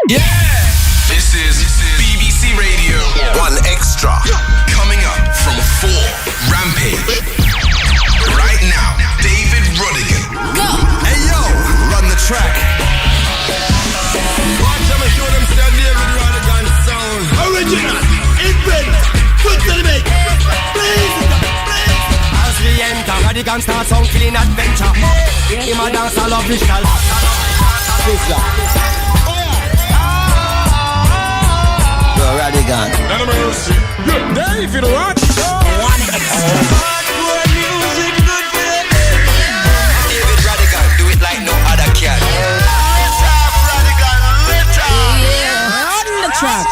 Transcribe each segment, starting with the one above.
Yeah! This is BBC Radio 1 Extra. Coming up from 4 Rampage. Right now, David Rodigan. Go! Hey yo, run the track. Watch them and show them still David Rodigan sound. Original, invent, good to the make. As we enter, Rodigan starts on killing adventure. Him a dance all official. Rodigan. No mercy. Dave, you know what? Hardcore music, good for your head. David Rodigan, do it like no other can. Rodigan, Yeah, on the track.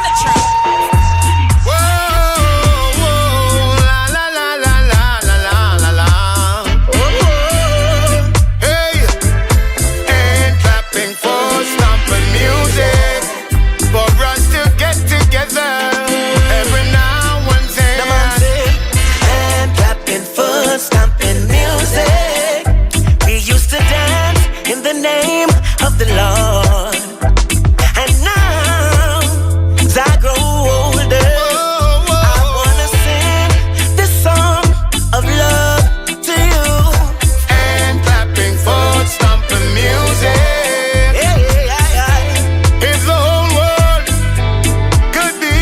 The Lord, and now as I grow older, I wanna sing this song of love to you. and clapping foot, stomping music. If the whole world could be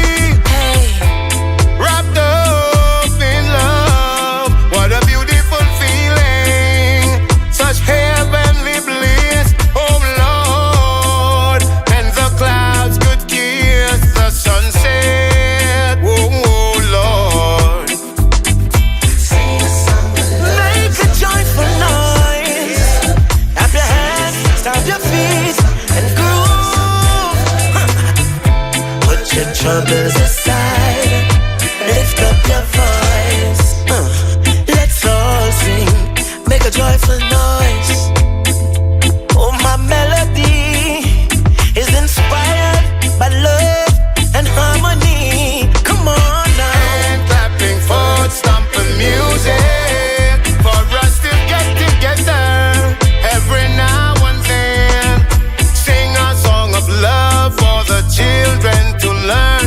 wrapped up in love, what a beautiful feeling, such heavenly bliss. Oh Lord, and the clouds could kiss the sunset. Oh Lord, Make a joyful noise. Clap your hands, stomp your feet, and groove. Put your troubles aside. Lift up your voice. Let's all sing. Make a joyful noise. Oh, my melody is inspired by love and harmony. Come on now. and clapping foot, stomping music, for us to get together every now and then. Sing a song of love for the children to learn.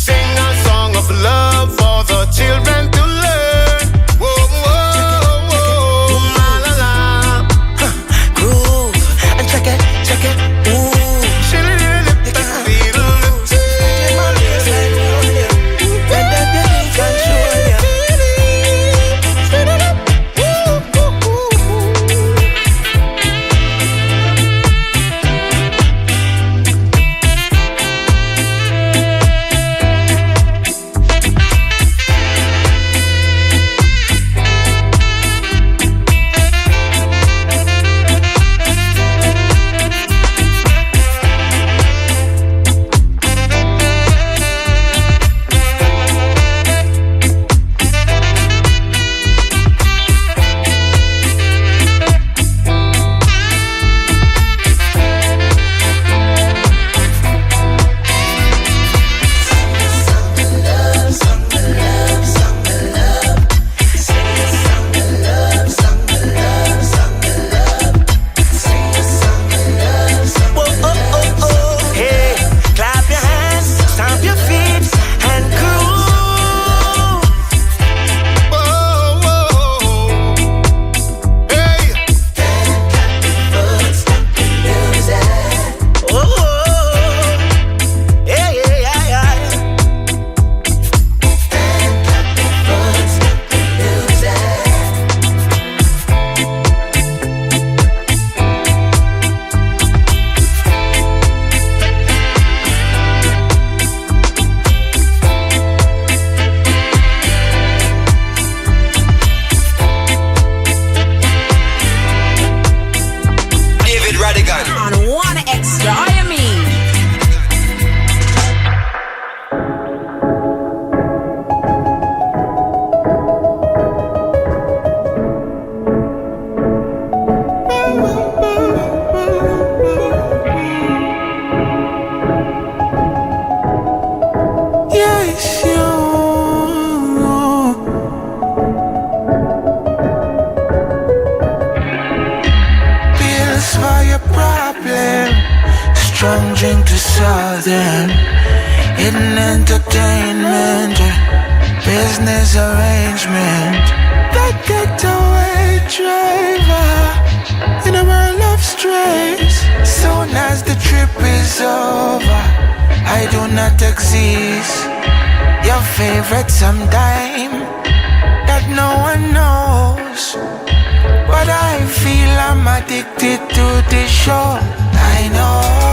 Sing a song of love for the children to learn. Whoa, whoa, whoa, la la la. Groove and check it, ooh. strong drink to southern. Hidden entertainment, business arrangement. That getaway driver in a world of strays. Soon as the trip is over, I do not exist. Your favorite sometime that no one knows. But I feel I'm addicted to this show. I know.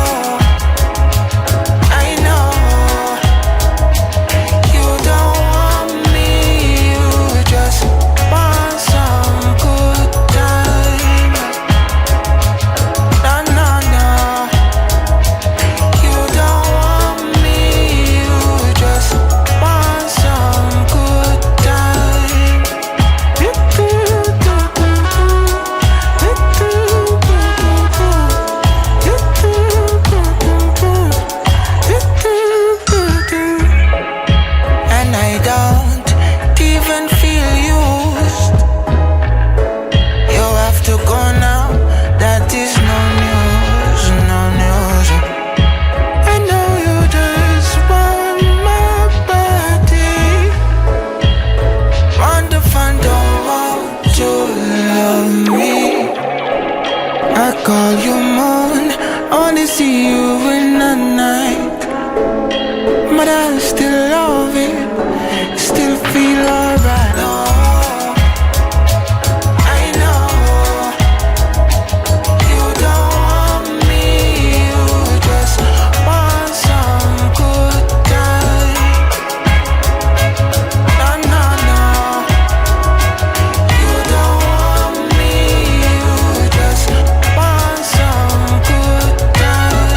Call you moon, only see you in the night. But I still love it, still feel alright. I know you don't want me, you just want some good time. No, you don't want me, you just want some good time.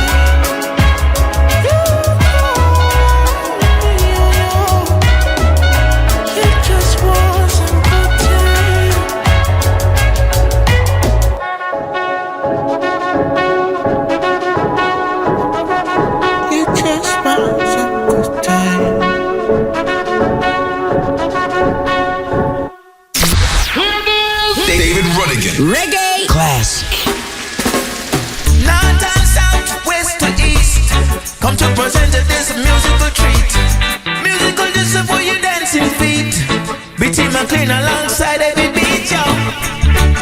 You just want some good time. You just want some good time. David Rodigan. Reggae Classic. North and south, west to east, come to present this musical treat. Musical just for your dancing feet. Beat him and clean alongside every beat, yo.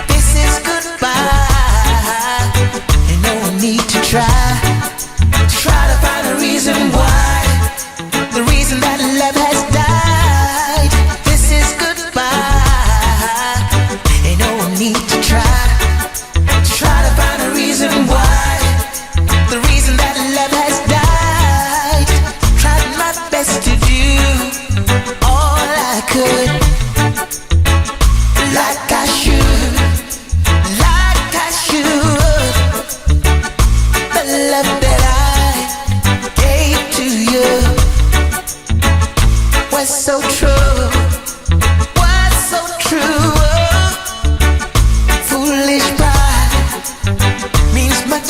This is goodbye, and no one need to try to find a reason why, the reason that love has died. This is goodbye, and no one need to try to find a reason why, the reason that love has died. Tried my best to do all I could, like I should. The love that I gave to you was so true, Foolish pride means much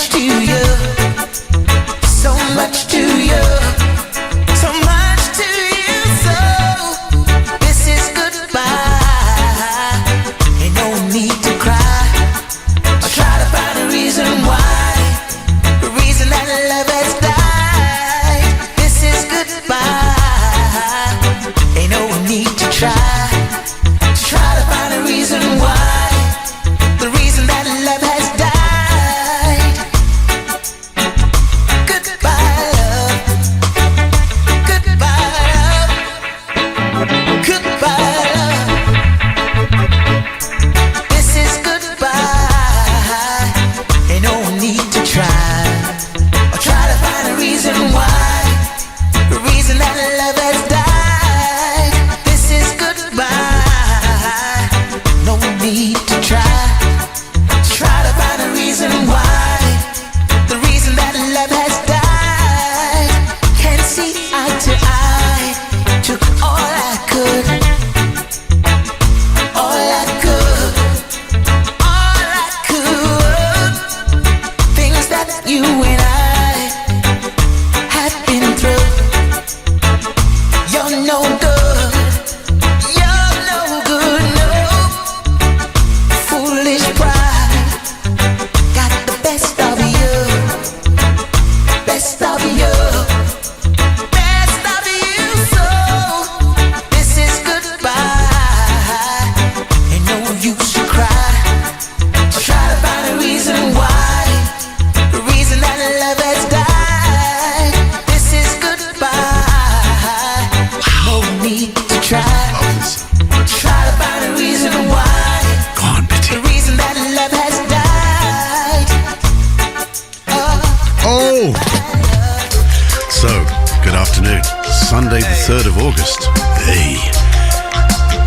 Sunday the 3rd of August. Hey,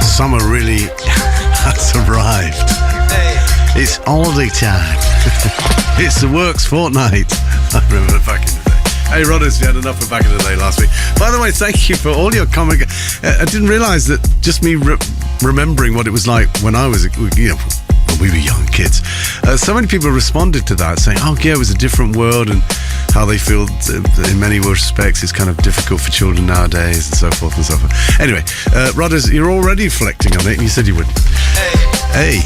summer really has arrived. It's holiday time. It's the works fortnight. I remember back in the day. Hey, Rodders, we had enough of back in the day last week. By the way, thank you for all your comment. I didn't realise that just me remembering what it was like when I was, when we were young kids. So many people responded to that, saying, oh, yeah, it was a different world, and how they feel in many respects it's kind of difficult for children nowadays, and so forth and so forth. Anyway, Rodders, you're already reflecting on it, and you said you would. Hey.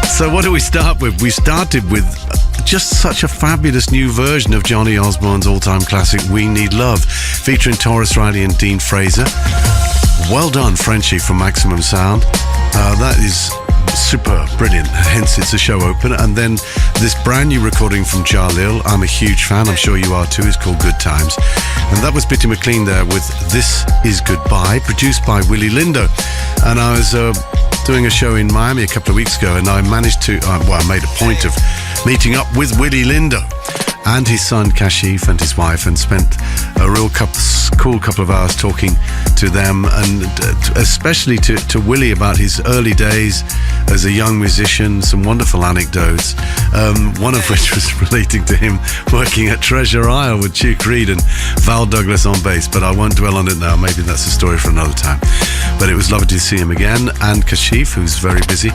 So what do we start with? We started with just such a fabulous new version of Johnny Osborne's all-time classic We Need Love, featuring Taurus Riley and Dean Fraser. Well done, Frenchie from Maximum Sound. That is super brilliant, hence it's a show opener. And then this brand new recording from Jalil, I'm a huge fan, I'm sure you are too, it's called Good Times. And that was Bitty McLean there with This Is Goodbye, produced by Willie Lindo. And I was doing a show in Miami a couple of weeks ago, and I managed to, I made a point of meeting up with Willie Lindo and his son Kashif and his wife, and spent a real cool couple of hours talking to them, and especially to Willie about his early days as a young musician. Some wonderful anecdotes, one of which was relating to him working at Treasure Isle with Duke Reed and Val Douglas on bass, but I won't dwell on it now. Maybe that's a story for another time. But it was lovely to see him again, and Kashif, who's very busy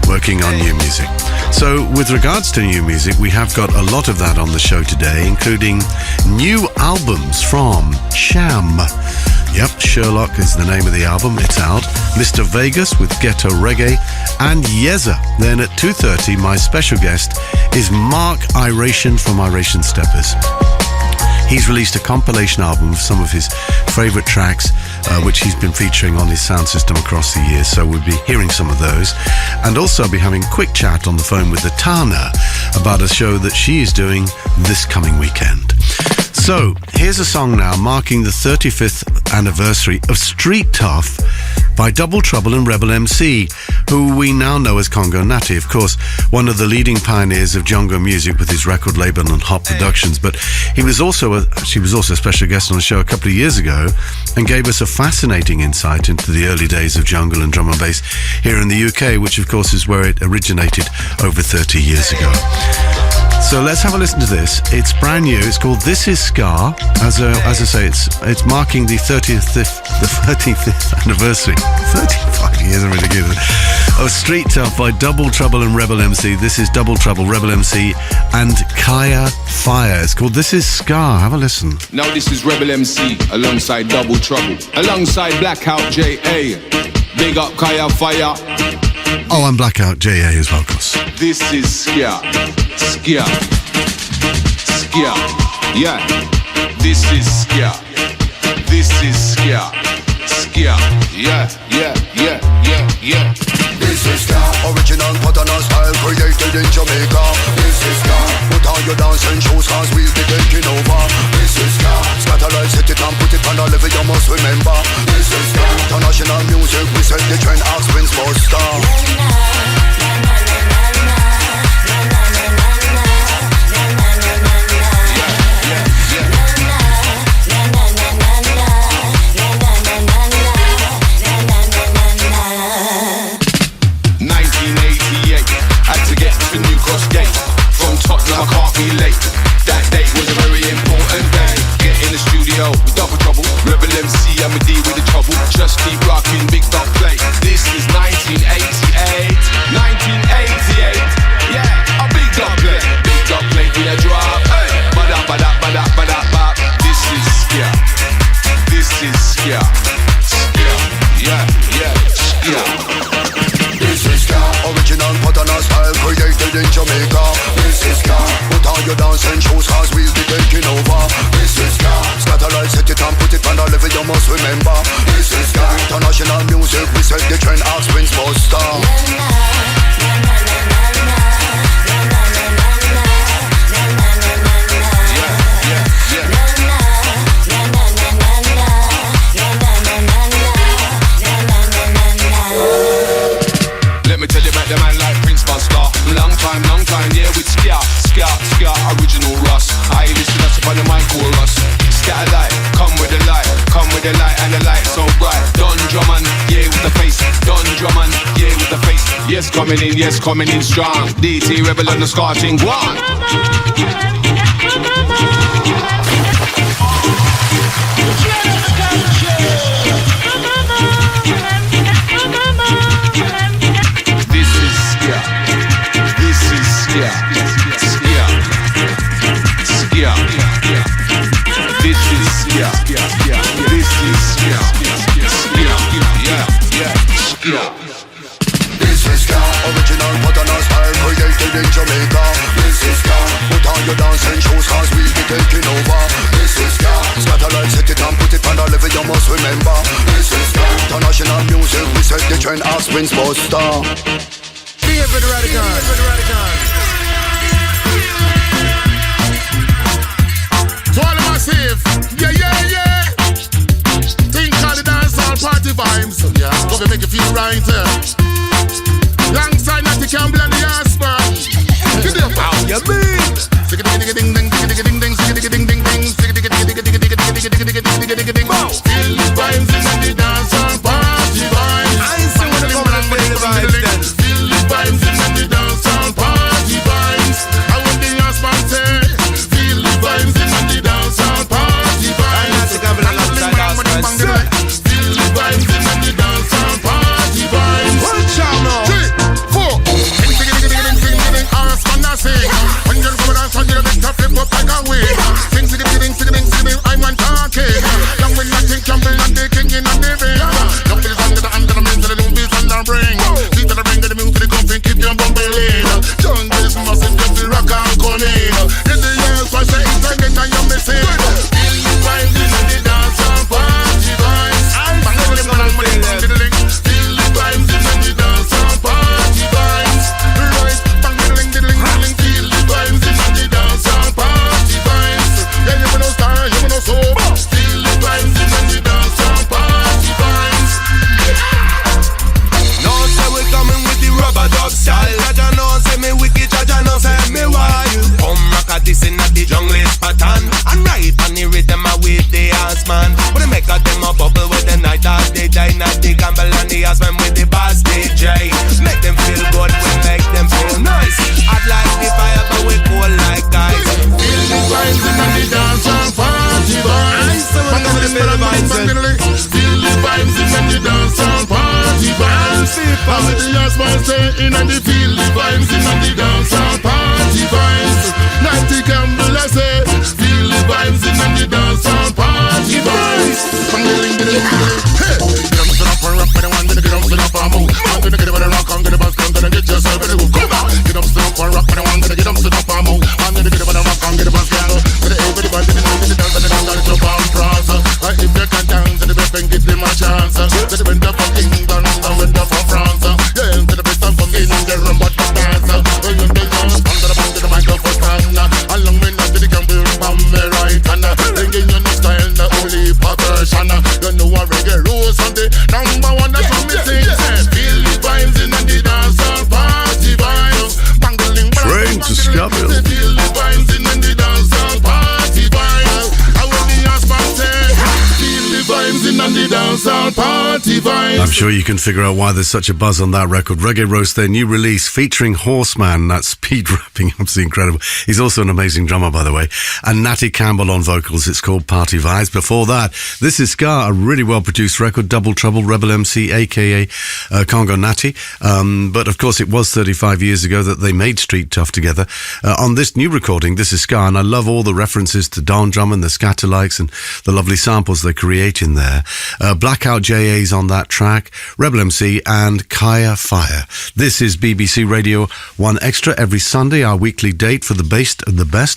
working on new music. So with regards to new music, we have got a lot of that on the show today, including new albums from Sham. Yep, Sherlock is the name of the album. It's out. Mr. Vegas with Ghetto Reggae, and Yeza. Then at 2:30, my special guest is Mark Iration from Iration Steppers. He's released a compilation album of some of his favourite tracks, which he's been featuring on his sound system across the years, so we'll be hearing some of those. And also I'll be having a quick chat on the phone with Atana about a show that she is doing this coming weekend. So, here's a song now marking the 35th anniversary of Street Tough by Double Trouble and Rebel MC, who we now know as Congo Natty, of course, one of the leading pioneers of Jungle music with his record label and Hop Productions. But she was also a special guest on the show a couple of years ago, and gave us a fascinating insight into the early days of jungle and drum and bass here in the UK, which of course is where it originated over 30 years ago. So let's have a listen to this. It's brand new. It's called This Is Scar. As I say, it's marking the 35th anniversary. 35 years, I'm ridiculous. Of Street Tough by Double Trouble and Rebel MC. This is Double Trouble, Rebel MC, and Kaya Fire. It's called This Is Scar. Have a listen. Now this is Rebel MC alongside Double Trouble, alongside Blackout J.A. Big up Kaya Fire. Oh, and Blackout J.A. as well, of course. This is Skia. Skia. Skia. Yeah. This is Skia. This is Skia. Skia. Yeah. Yeah. Yeah. Yeah. Yeah. This is Skia. Original pattern style created in Jamaica. This is Skia. Put on your dancing shoes cause we'll be taking over. This is Skia. Scatterlight, set it and put it on the level you must remember. This is Skia. International music, we set the trend as Prince Buster. I can't be late. That day was a very important day. Get in the studio with Double Trouble, Rebel MC and D with the trouble. Just keep rocking, big dog play. This is 1988. 1988. Yeah, a big dog play. Big dog play for your drop. Hey, bada bada bada bada bada. This is Skia. This is Skia. Skia. Yeah, yeah, Skia. This is Skia. Original pattern style created in Jamaica. This is Skia. Put on your dancing shoes cause we'll be taking over. This is Skia. Scatterlight, set it and put it on the level you must remember. This is Skia. International music, we Yes, coming in strong. DT Rebel on the scorching one. This is Skia. This is Skia. Skia. Skia. This is Skia. This is Skia. Skia. Yeah. Skia. This is Ska, original Modern style created in Jamaica. This is Ska, put on your dancing shoes cause we'll be taking over. This is Ska, Scatterlight set it and put it on the level you must remember. This is Ska, international music, we set the trend as Wins Buster. David Rodigan. To all the massive, yeah. Think all the dancehall party vibes, yeah. Gonna make you feel right, Longside Natty Campbell and the ass man. Get up, how you mean? Ding ding ding ding ding ding ding ding ding. Feel the vibes in the dancehall party vibes. I ain't saying when come and feel the vibes then. Feel the vibes in the dancehall party vibes. I want the ass man say. Feel the vibes in the dancehall party vibes. Natty Campbell alongside ass man. Feel the vibes in the dancehall party vibes. Watch out now. 3, 4. Ass man a sing. When you're coming dance on the beat, flip up like a wig. Sing, I'm one talking. Young with Natty Campbell and the king in the ring. Young with the under the men to the movies and the ring. Beat to the ring, get the move to the comfy, keep you bumbling. John this massive, get the rock and come in. In the years, why say it's again and you're missing. Feel the vibes in the dance and party vibes. Feel the vibes in the dance and party vibes. Right, bang diddling, feel the vibes in the dance and party vibes. Yeah, you know style, you know soul. Feel the vibes in the dance and party vibes. No say we coming with the rubber dub style. Jaja know say me wicked, Jaja know say me wild. Come rock a this in the jungle is pattern. And right on the rhythm I with the ass man. When they make a them a bubble with the night as they die. Natty Campbell and the ass man with the bass DJ. Make them feel good, we make them feel nice. I'd like the fire but we cool like guys. Feel the vibes in the dance and party vibes. Feel the vibes in the dance and party vibes. As the ass man say in and the feel the vibes in the dance and party vibes. Natty Campbell I say feel the vibes in the dance and party vibes. Hey, get up and rock, but I want to get up and up and move. I'm gonna get up and rock, I'm gonna bust, I'm gonna get yourself in the move. Come on, get up and rock, but I want to get up and move. I'm gonna get up and rock, I'm gonna bust, but everybody in the dance and the dance and the bomb cross. If you can dance to the best and give them a chance. To the winter from England, the winter from France. Yeah, to the best from England, but the dance. When you take on under the microphone stand, along with the Campbell from me right hand. Singing your new style, the only percussion. You know a reggae rose on the number one, that's what me sing. Feel the vibes in the dance and party vibes. Bangling, Train to Scoville. Feel the vibes in the dance and party vibes. I want the ass man say, feel the vibes in the dance and party vibes. I'm sure you can figure out why there's such a buzz on that record. Reggae Roast, their new release featuring Horseman. That's speed rapping, absolutely incredible. He's also an amazing drummer, by the way. And Natty Campbell on vocals. It's called Party Vibes. Before that, This Is Ska, a really well-produced record. Double Trouble, Rebel MC, a.k.a. Congo Natty. But, of course, it was 35 years ago that they made Street Tough together. On this new recording, This Is Ska, and I love all the references to Don Drum and the Scatterlikes and the lovely samples they create in there. Blackout JA's on that track, Rebel MC and Kaya Fire. This is BBC Radio 1 Extra every Sunday, our weekly date for the best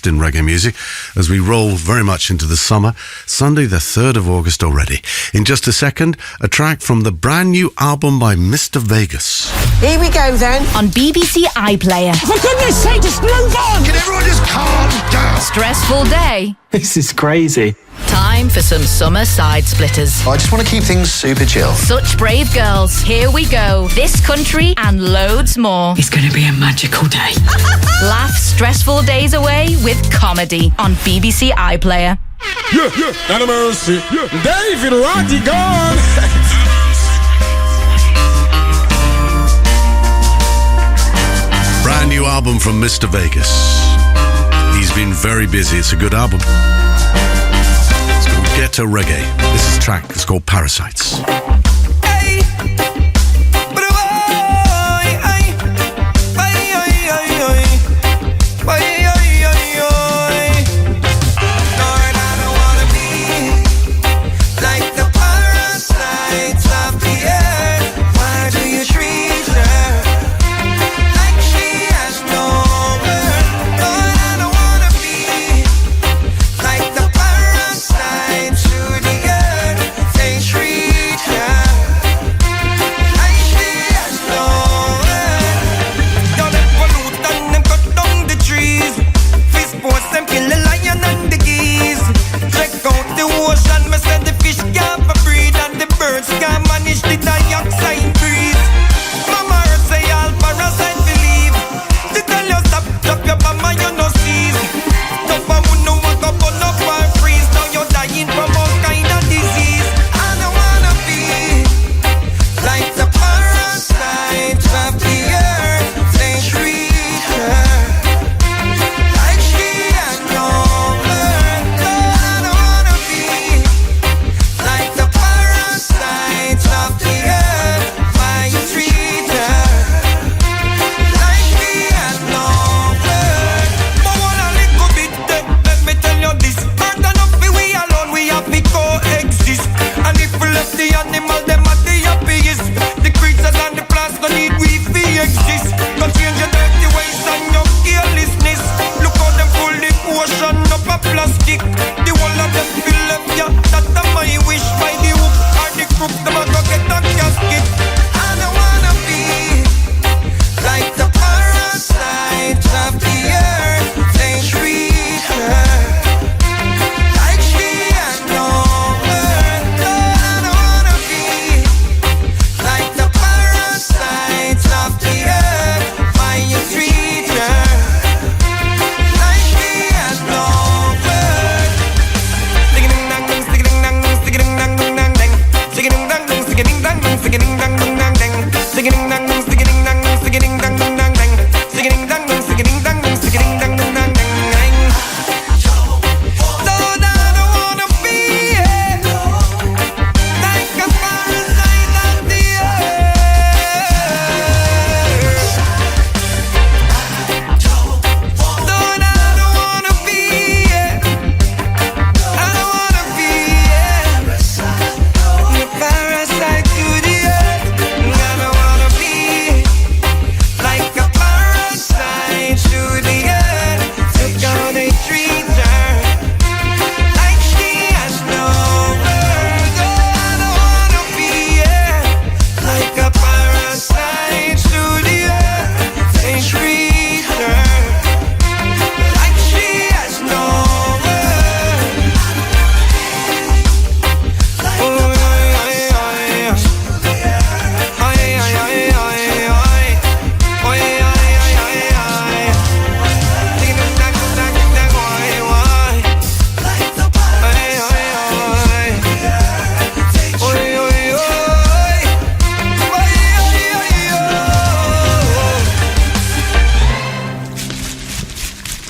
in reggae music as we roll very much into the summer. Sunday the 3rd of August already. In just a second, a track from the brand new album by Mr. Vegas. Here we go then. On BBC iPlayer. For goodness sake, just move on! Can everyone just calm down? Stressful day. This is crazy. Time for some summer side splitters. I just want to keep things super chill. Such brave girls. Here we go. This country and loads more. It's going to be a magical day. Laugh stressful days away with comedy on BBC iPlayer. Yeah, not a mercy. Yeah. David Rodigan. brand new album from Mr. Vegas. He's been very busy. It's a good album. It's called Ghetto Reggae. This is track. It's called Parasites.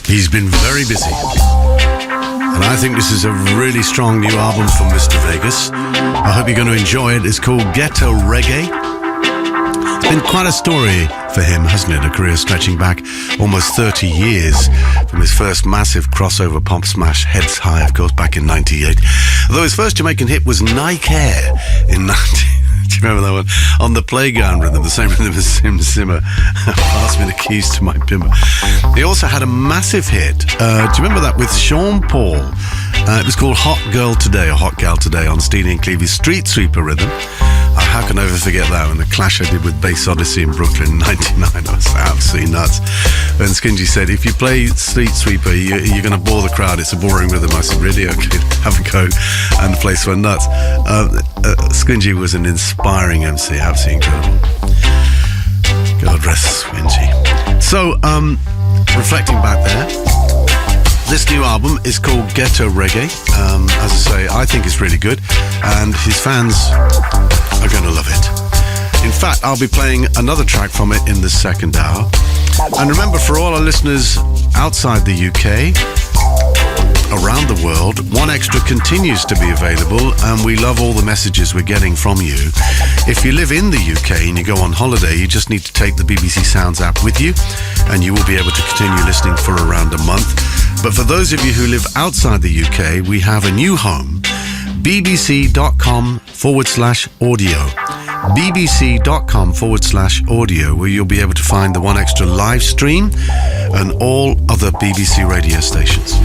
He's been very busy. And I think this is a really strong new album from Mr. Vegas. I hope you're going to enjoy it. It's called Ghetto Reggae. It's been quite a story for him, hasn't it? A career stretching back almost 30 years from his first massive crossover pop smash, Heads High, of course, back in 98. Although his first Jamaican hit was Nike Air in 90. Do you remember that one? On the Playground rhythm, the same rhythm as Sim Simmer. Pass me the keys to my Pimmer. He also had a massive hit. Do you remember that with Sean Paul? It was called Hot Girl Today, or Hot Gal Today, on Steely and Cleavy's Street Sweeper rhythm. How can I ever forget that? When the clash I did with Bass Odyssey in Brooklyn in 99, I was absolutely nuts. When Skingy said, if you play Street Sweeper, you're going to bore the crowd. It's a boring rhythm. I said, really? Okay, have a go. And the place went nuts. Skingy was an inspiring MC, absolutely incredible. God rest Skingy. So, reflecting back there, this new album is called Ghetto Reggae. As I say, I think it's really good, and his fans are going to love it. In fact, I'll be playing another track from it in the second hour. And remember, for all our listeners outside the UK, around the world, One Extra continues to be available, and we love all the messages we're getting from you. If you live in the UK and you go on holiday, you just need to take the BBC Sounds app with you, and you will be able to continue listening for around a month. But for those of you who live outside the UK, we have a new home, bbc.com/audio. bbc.com/audio, where you'll be able to find the One Extra live stream and all other BBC radio stations.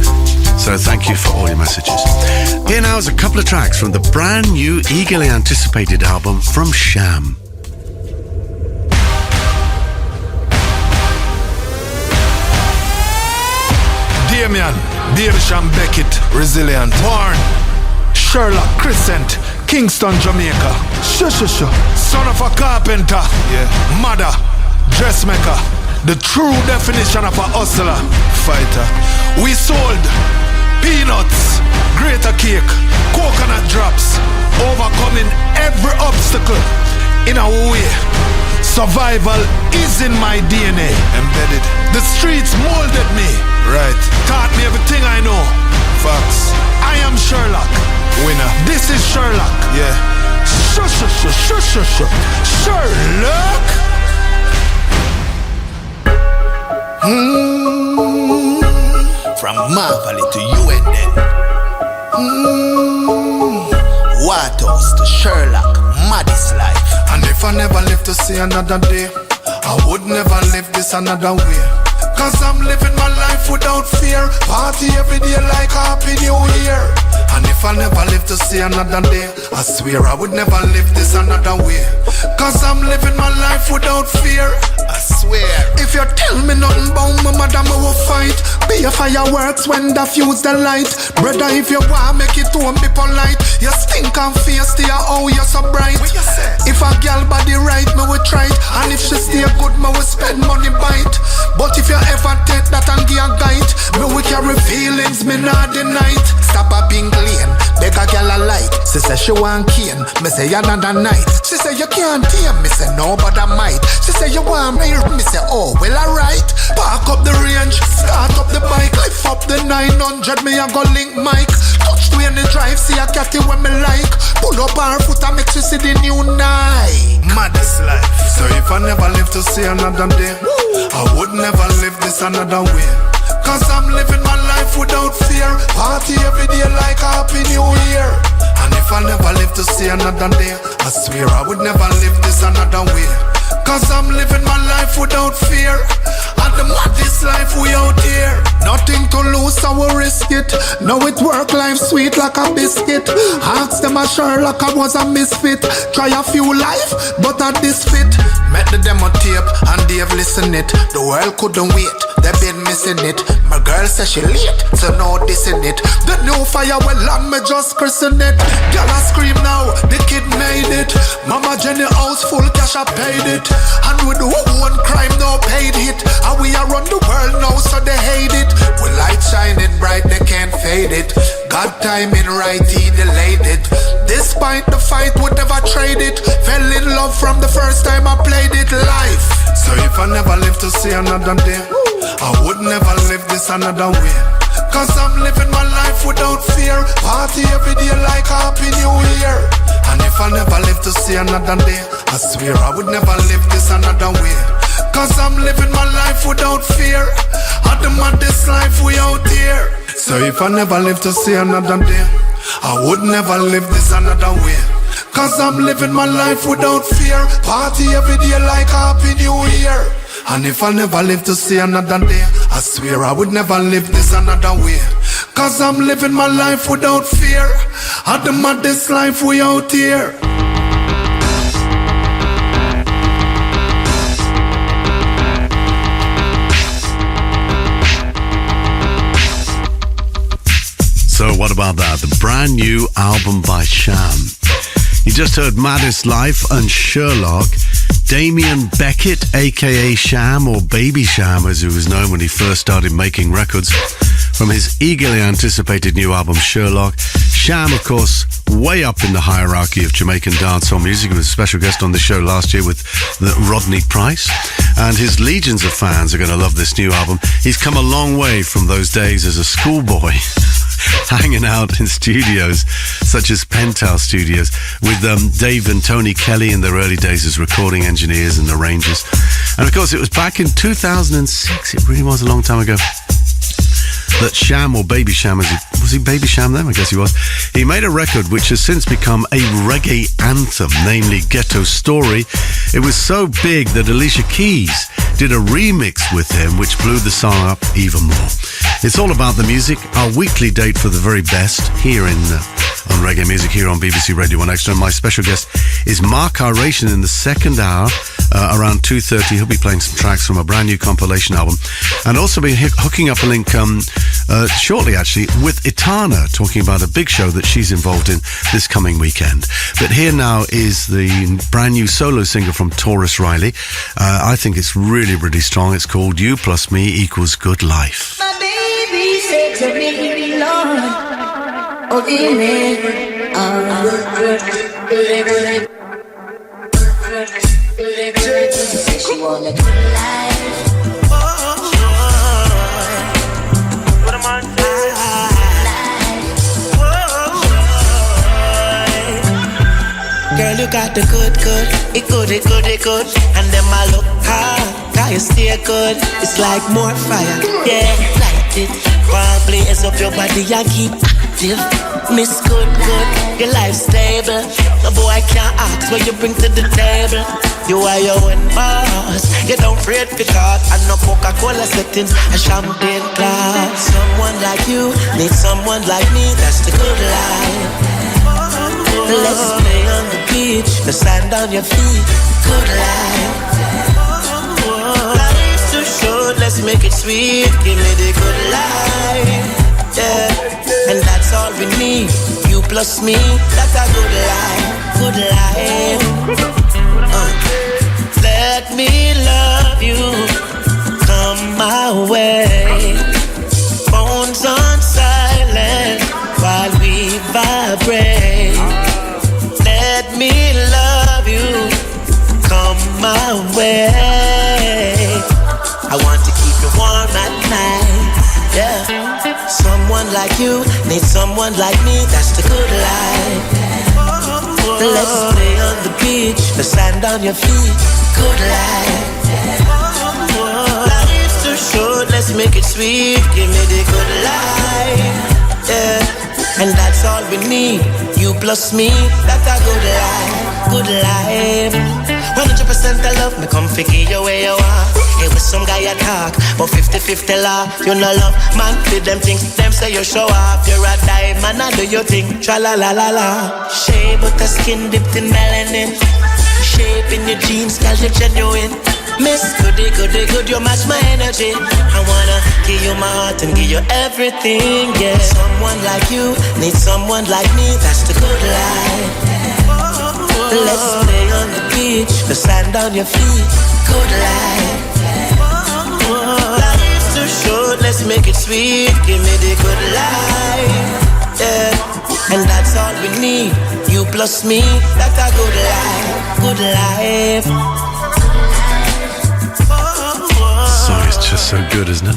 So thank you for all your messages. Here now is a couple of tracks from the brand new, eagerly anticipated album from Sham. Damien, David Sham Beckett, Resilient, Warren, Sherlock, Crescent, Kingston, Jamaica, son of a carpenter, mother, dressmaker, the true definition of a hustler, fighter. We sold peanuts, greater cake, coconut drops, overcoming every obstacle in our way. Survival is in my DNA, embedded. The streets molded me, right? Taught me everything I know. Facts. I am Sherlock, winner. This is Sherlock, yeah. Sherlock. From Marvelly to UN then. Watos to Sherlock, Maddie's life. And if I never live to see another day, I would never live this another way. Cause I'm living my life without fear. Party every day like Happy New Year. And if I never live to see another day, I swear I would never live this another way. Cause I'm living my life without fear. I swear. If you tell me nothing about my madam, I will fight. Be a fireworks when the fuse the light. Brother, if you want, make it to be polite. You stink and face, they are oh, you're so bright. If a girl body right, me will try it. And if she stay good, me will spend money bite. But if you ever take that and give a guide, me will carry feelings, me not deny it. Stop a pink lane, beg a girl a light. She say she want cane, me say another night. She say you can't tame, me say no but I might. She say you want me, me say oh well alright. Park up the range, start up the bike, lift up the 900, me a go link mic. Touch to in the drive, see a catty when me like. Pull up her foot and make she see the new night. Maddie's life. So if I never live to see another day, I would never live this another way. Cause I'm living my life without fear. Party every day like Happy New Year. And if I never live to see another day, I swear I would never live this another way. Cause I'm living my life without fear. And the maddest life we out here. Nothing to lose, so we risk it. Now it work life sweet like a biscuit. Ask them a Sherlock, I was a misfit. Try a few life, but at this fit. Met the demo tape and they've listened it. The world couldn't wait, they've been missing it. My girl says she late, so no dissing it. The new fire well on me just christen it. Girl I scream now, the kid made it. Mama Jenny house full cash I paid it. And with the one crime no paid hit. And we are on the world now so they hate it. With light shining bright they can't fade it. God timing right he delayed it. Despite the fight would never trade it. Fell in love from the first time I played it live. So if I never live to see another day, I would never live this another way. Cause I'm living my life without fear. Party every day like Happy New Year. And if I never live to see another day, I swear I would never live this another way. Cause I'm living my life without fear. And the maddest life we out here. So if I never live to see another day, I would never live this another way. Cause I'm living my life without fear. Party every day like Happy New Year. And if I never live to see another day, I swear I would never live this another way. Cause I'm living my life without fear. And the maddest life we out here. So what about that? The brand new album by Sham. You just heard Maddest Life and Sherlock. Damien Beckett, aka Sham, or Baby Sham as he was known when he first started making records, from his eagerly anticipated new album Sherlock. Sham, of course, way up in the hierarchy of Jamaican dancehall music. He was a special guest on the show last year with Rodney Price, and his legions of fans are going to love this new album. He's come a long way from those days as a schoolboy, hanging out in studios such as Penthouse Studios with Dave and Tony Kelly in their early days as recording engineers and arrangers. And of course, it was back in 2006, it really was a long time ago, that Sham, or Baby Sham, was he Baby Sham then? I guess he was. He made a record which has since become a reggae anthem, namely Ghetto Story. It was so big that Alicia Keys did a remix with him, which blew the song up even more. It's all about the music, our weekly date for the very best here on reggae music here on BBC Radio 1 Extra. And my special guest is Mark Iration in the second hour, around 2:30. He'll be playing some tracks from a brand new compilation album, and also be hooking up a link shortly actually with Itana, talking about a big show that she's involved in this coming weekend. But here now is the brand new solo single from Taurus Riley. I think it's really, really strong. It's called You Plus Me Equals Good Life. My baby said to me, Lord, oh, give me she want a good life. Girl, you got the good, it good, and them I look hard, got you stay good, it's like more fire, yeah, light it, one blaze up your body and keep active, miss good, your life stable, the boy can't ask what you bring to the table, you are your own boss, you don't afraid to talk, and no Coca-Cola settings, a champagne glass, someone like you, need someone like me, that's the good life. Let's play on the beach, the sand on your feet, good life. Life's too short, let's make it sweet, give me the good life, yeah. And that's all we need, you plus me, that's a good life, let me love you, come my way, phones on silent, while we vibrate. Let me love you, come my way. I want to keep you warm at night, yeah. Someone like you, need someone like me, that's the good life. Let's play on the beach, the sand on your feet, good life. Life's too short, let's make it sweet, give me the good life, yeah. And that's all we need, you plus me, that's a good life, 100% I love me, come figure your way you are. Hey, with some guy you talk, but 50-50 law, you know love, man, with them things, them say you show off, you're a diamond, I do your thing, tra-la-la-la-la. Shea butter skin dipped in melanin, shape in your jeans, girl, you're genuine. Miss goody, you match my energy. I wanna give you my heart and give you everything, yeah. Someone like you, need someone like me, that's the good life. Let's play on the beach, the sand on your feet, good life. Life's too short, let's make it sweet, give me the good life, yeah. And that's all we need, you plus me, that's a good life. Song is just so good, isn't it?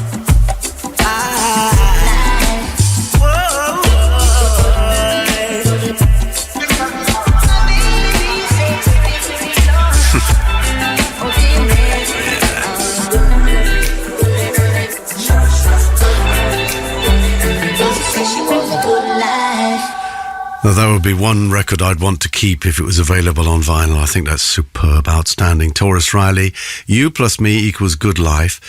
Now, that would be one record I'd want to keep if it was available on vinyl. I think that's superb, outstanding. Taurus Riley, You Plus Me Equals Good Life,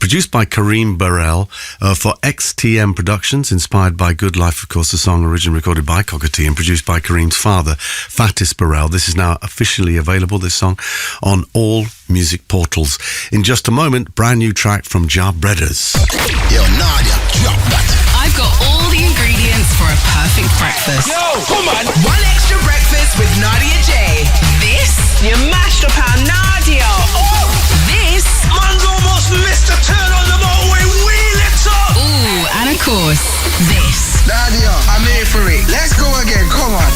produced by Kareem Burrell for XTM Productions, inspired by Good Life, of course, the song originally recorded by Cockatee and produced by Kareem's father, Fatis Burrell. This is now officially available, this song, on all music portals. In just a moment, brand new track from Jar Breaders. Yo, Nadia, drop that. I've got all the ingredients for a perfect breakfast. Yo, come on. One extra breakfast with Nadia J. This, you mashed up our Nadia. Oh, this, man's almost missed a turn on the motorway. Wheel it up. Ooh, and of course, this. Nadia, I'm here for it. Let's go again. Come on.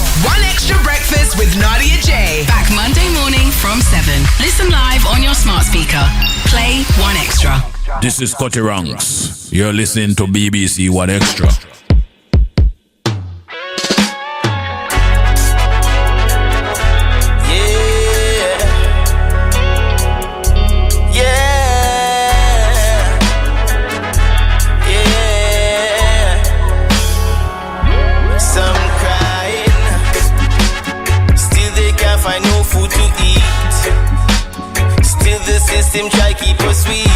This is Cutty Ranks. You're listening to BBC One Extra. System try keep us weak.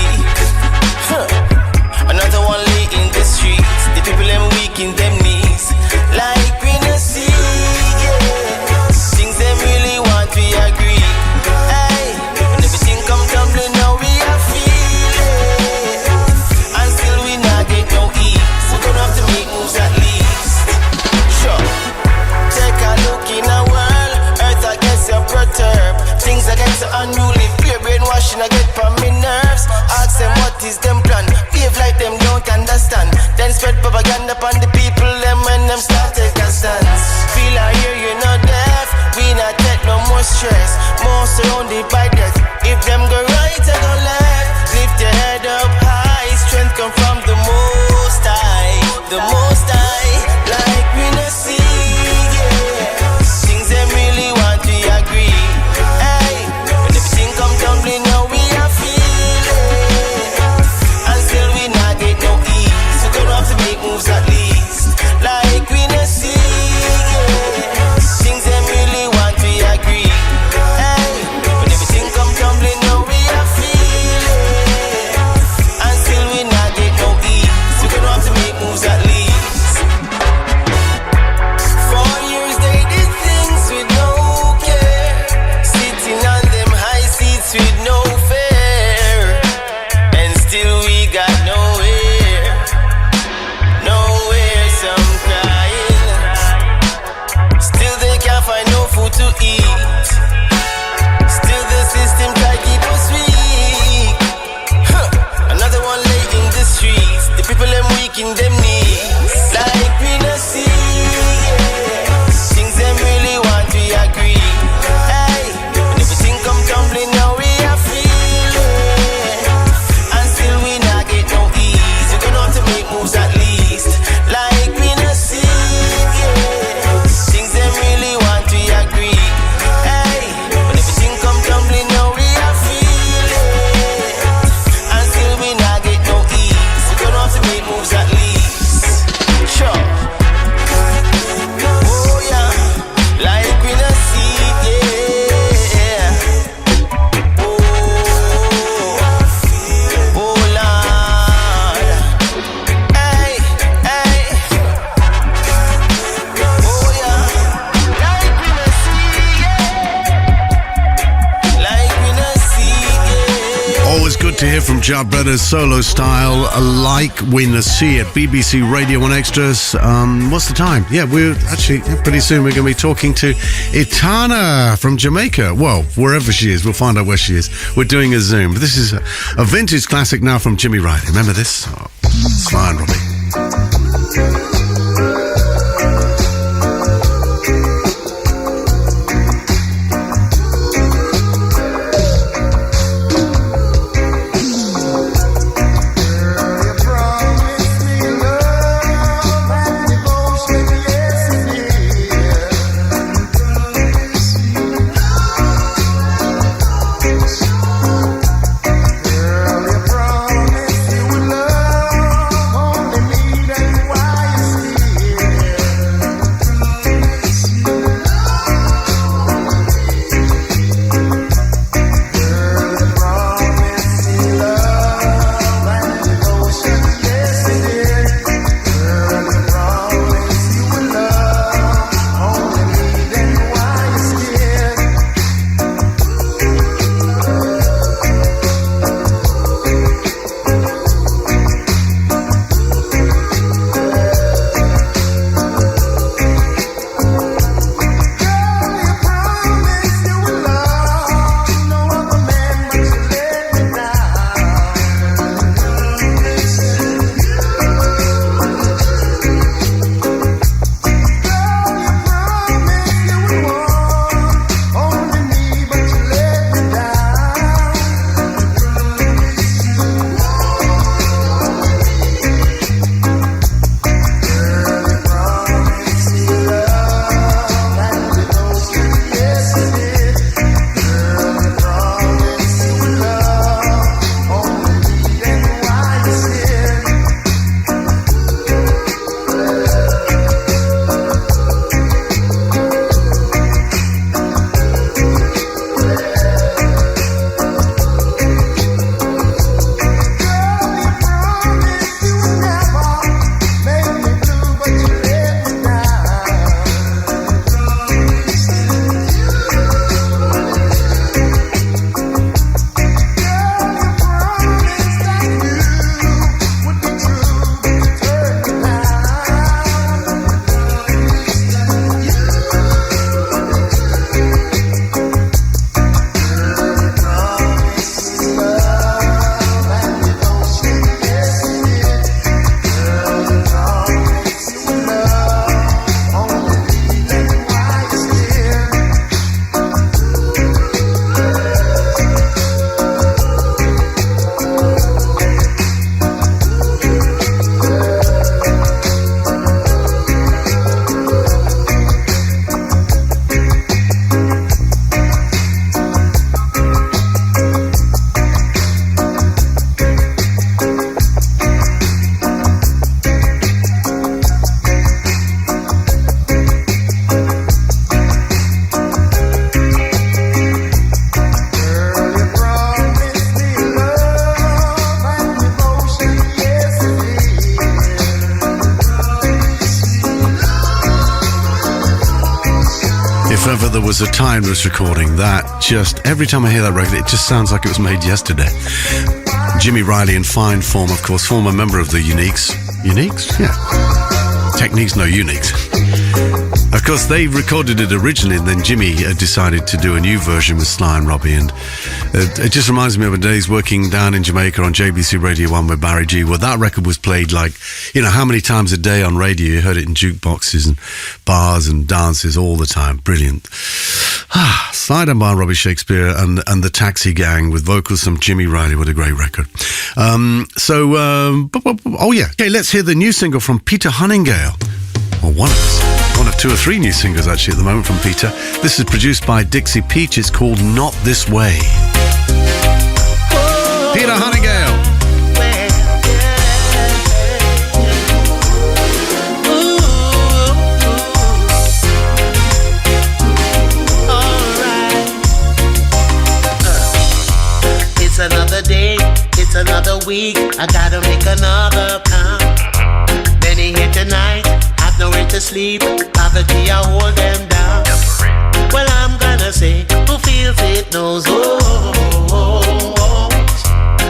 Another one lay in the streets. The people them weak in them knees. Like we no see, yeah. Things them really want, we agree. Hey, when everything come tumbling, now we are feeling. And still we not get no ease. So gonna have to make moves at least. Sure. Take a look in our world. Earth I guess you're perturbed. Things I get so unruly. Brainwashing I get from me nerves. Ask them what is them plan. Behave like them don't understand. Then spread propaganda upon the people. Them when them start take a stance. Feel I hear you not deaf. We not take no more stress. More surrounded by death. If them go right I go left. Lift your head up high. Strength come from the Most High. The Most High. Like we no see, yeah. Things them really want we agree. Now we are feeling, and still we not get no ease. So gonna have to make moves at least. Like we no see, yeah. Things them really want we agree. Hey, when everything come tumbling, now we are feeling, and still we not get no ease. So gonna have to make moves at least. 4 years they did things with no care, sitting on them high seats with no fear, and still we got nowhere, nowhere. Some crying, still they can't find no food to eat. Still the system try keep us weak. Another one lay in the streets. The people them weak in them knees. Like we no see, yeah. Things them really want we agree. Hey, when everything come tumbling, now we are feeling, and still we not get no ease. You're gonna have to make moves at least. Like we no see, yeah. Things them really want we agree. Hey, when everything come tumbling, now we are feeling, and still we not get no ease. You're gonna have to make moves at least. Sure. Oh yeah, like we no see, yeah. Oh Lord, hey, hey. Oh yeah, like we no see, yeah. Like we no see, yeah. Always good to hear from Jar Brothers solo style, like we no see at BBC Radio 1 Extras. What's the time? Yeah, we're actually pretty soon we're going to be talking to Itana from Jamaica. Well, wherever she is, we'll find out where she is. We're doing a Zoom. But this is a vintage classic now from Jimmy Riley. Remember this? Oh, it's fine, Robbie. If ever there was a timeless recording, that just, every time I hear that record, it just sounds like it was made yesterday. Jimmy Riley in fine form, of course, former member of the Uniques. Uniques? Yeah. Techniques, no Uniques. Of course, they recorded it originally, and then Jimmy decided to do a new version with Sly and Robbie. And it just reminds me of the days working down in Jamaica on JBC Radio 1 with Barry G, where that record was played like, you know, how many times a day on radio. You heard it in jukeboxes and bars and dances all the time. Brilliant. Side and by Robbie Shakespeare and the Taxi Gang with vocals from Jimmy Riley. What a great record. Okay, let's hear the new single from Peter Hunningale. Or one of two or three new singles actually at the moment from Peter. This is produced by Dixie Peach. It's called Not This Way. Peter Hunningale. It's another day, it's another week. I gotta make another count. Many here tonight, have nowhere to sleep. Poverty, I hold them down. Well, I'm gonna say, who feels it knows.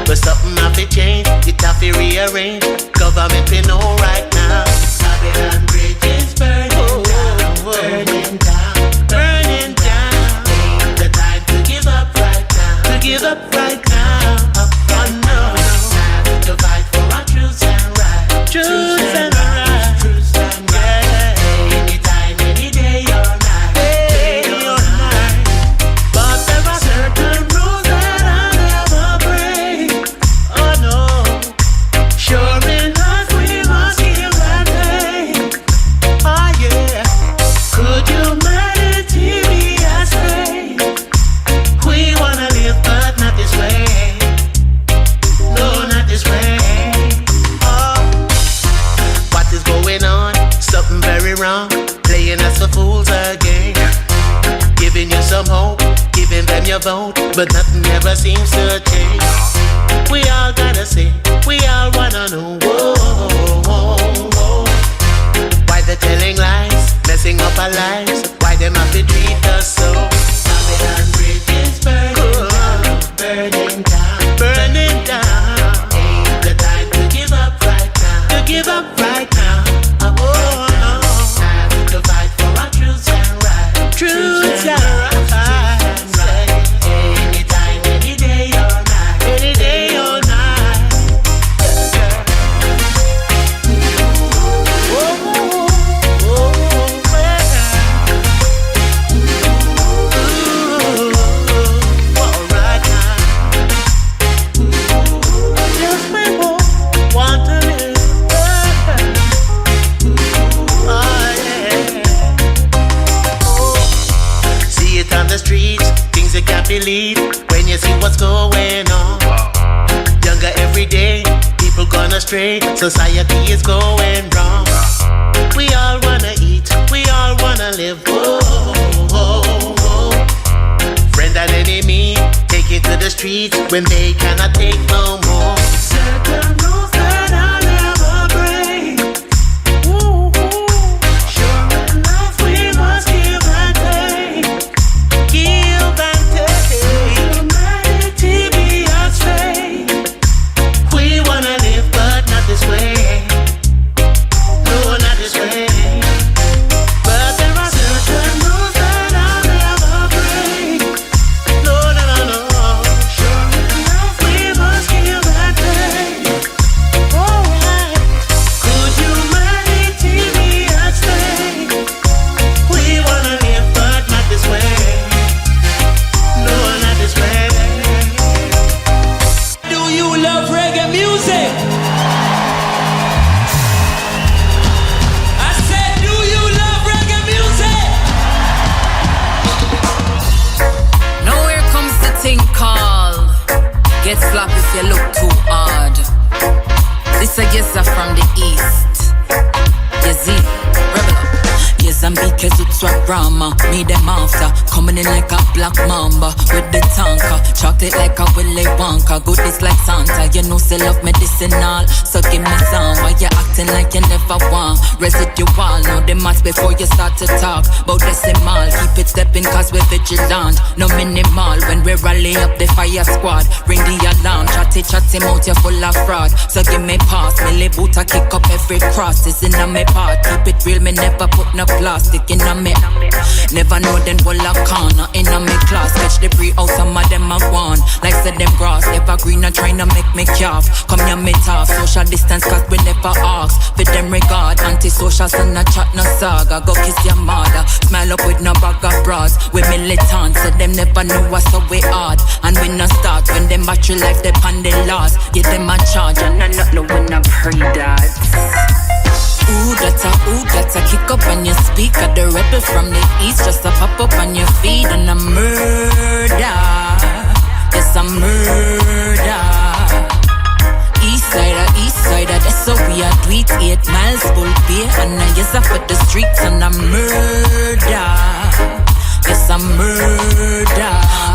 But something have to change, it have to rearrange. Government we know right now. Babylon Bridge is burning down, burning down, burning down. Ain't the time to give up right now, to give up right now. Oh no, time to fight for our truths and rights, truths and rights, truths and rights. Anytime, any day or night, day or night. But there are certain rules that I'll never break. Oh no, sure enough we must give and take. Oh yeah, could humanity be astray? We wanna live but not this way. No, not this way. Oh, what is going on? Something very wrong. Playing us for fools again. Giving you some hope, giving them your vote, but nothing ever seems to change. We all gotta say, we all wanna know. Whoa, whoa, whoa. Why they're telling lies, messing up our lives? Why them have to treat us so? Babylon Bridge is burning down, burning down, burning down. Ain't the time to give up right now, to give up right now. Oh no, time to fight for our truths and rights, truths and rights. Anytime, any day or night, any day or night. See it on the streets, things you can't believe when you see what's going on. Younger every day, people gone astray, society is going wrong. We all wanna eat, we all wanna live. Whoa, whoa, whoa. Friend and enemy, take it to the streets when they cannot take no more. Certain rules that I'll never break. Ooh, sure enough we must give and take. Give and take. Humanity be astray. We wanna live but not this way. No, not this way. But there are certain rules that I'll never break. No, no, no, no. Sure enough we must give and take. Alright. Could humanity be astray? We wanna live but not this way. No, not this way. Do you love reggae music? I said, do you love reggae music? Now here comes the thing called Get Slap If You Look Too Hard. This a guess from the east. Yes, Rebel up. Yes, I'm big as it's rap rama, me them after. Coming in like a black mamba with the tanker. Chocolate like a Willy Wonka, goodies like Santa. You know say love medicinal, so give me some. Why you acting like you never want? Residual, know the maths before you start to talk. About decimal, keep it stepping cause we're vigilant. No minimal, when we rally up the fire squad. Ring the alarm, chatty mouth, you're full of fraud. So give me pass, Millie boot, I kick up every cross. It's in a me part, keep it real, me never put no plastic in a me. Never know then what I corner in a me class. Catch the pre out, some of them are gone. Like said them grass, evergreen and trying to make me calf. Come here me tough, social distance cause we never ask. For them regard, anti-social son a chat no saga. Go kiss your mother, smile up with no bag of bras. We militant, so them never know what's so we hard. And we no start when them battery life depend the loss. Get them a charge and I not know when I pray that. Ooh, that's a kick up on your speaker. The rebel from the east just a pop up on your feet. And a murder, yes a murder. East sider, that's how we are. Tweet 8 miles, full beer. And I yes I put the streets and a murder. Yes a murder.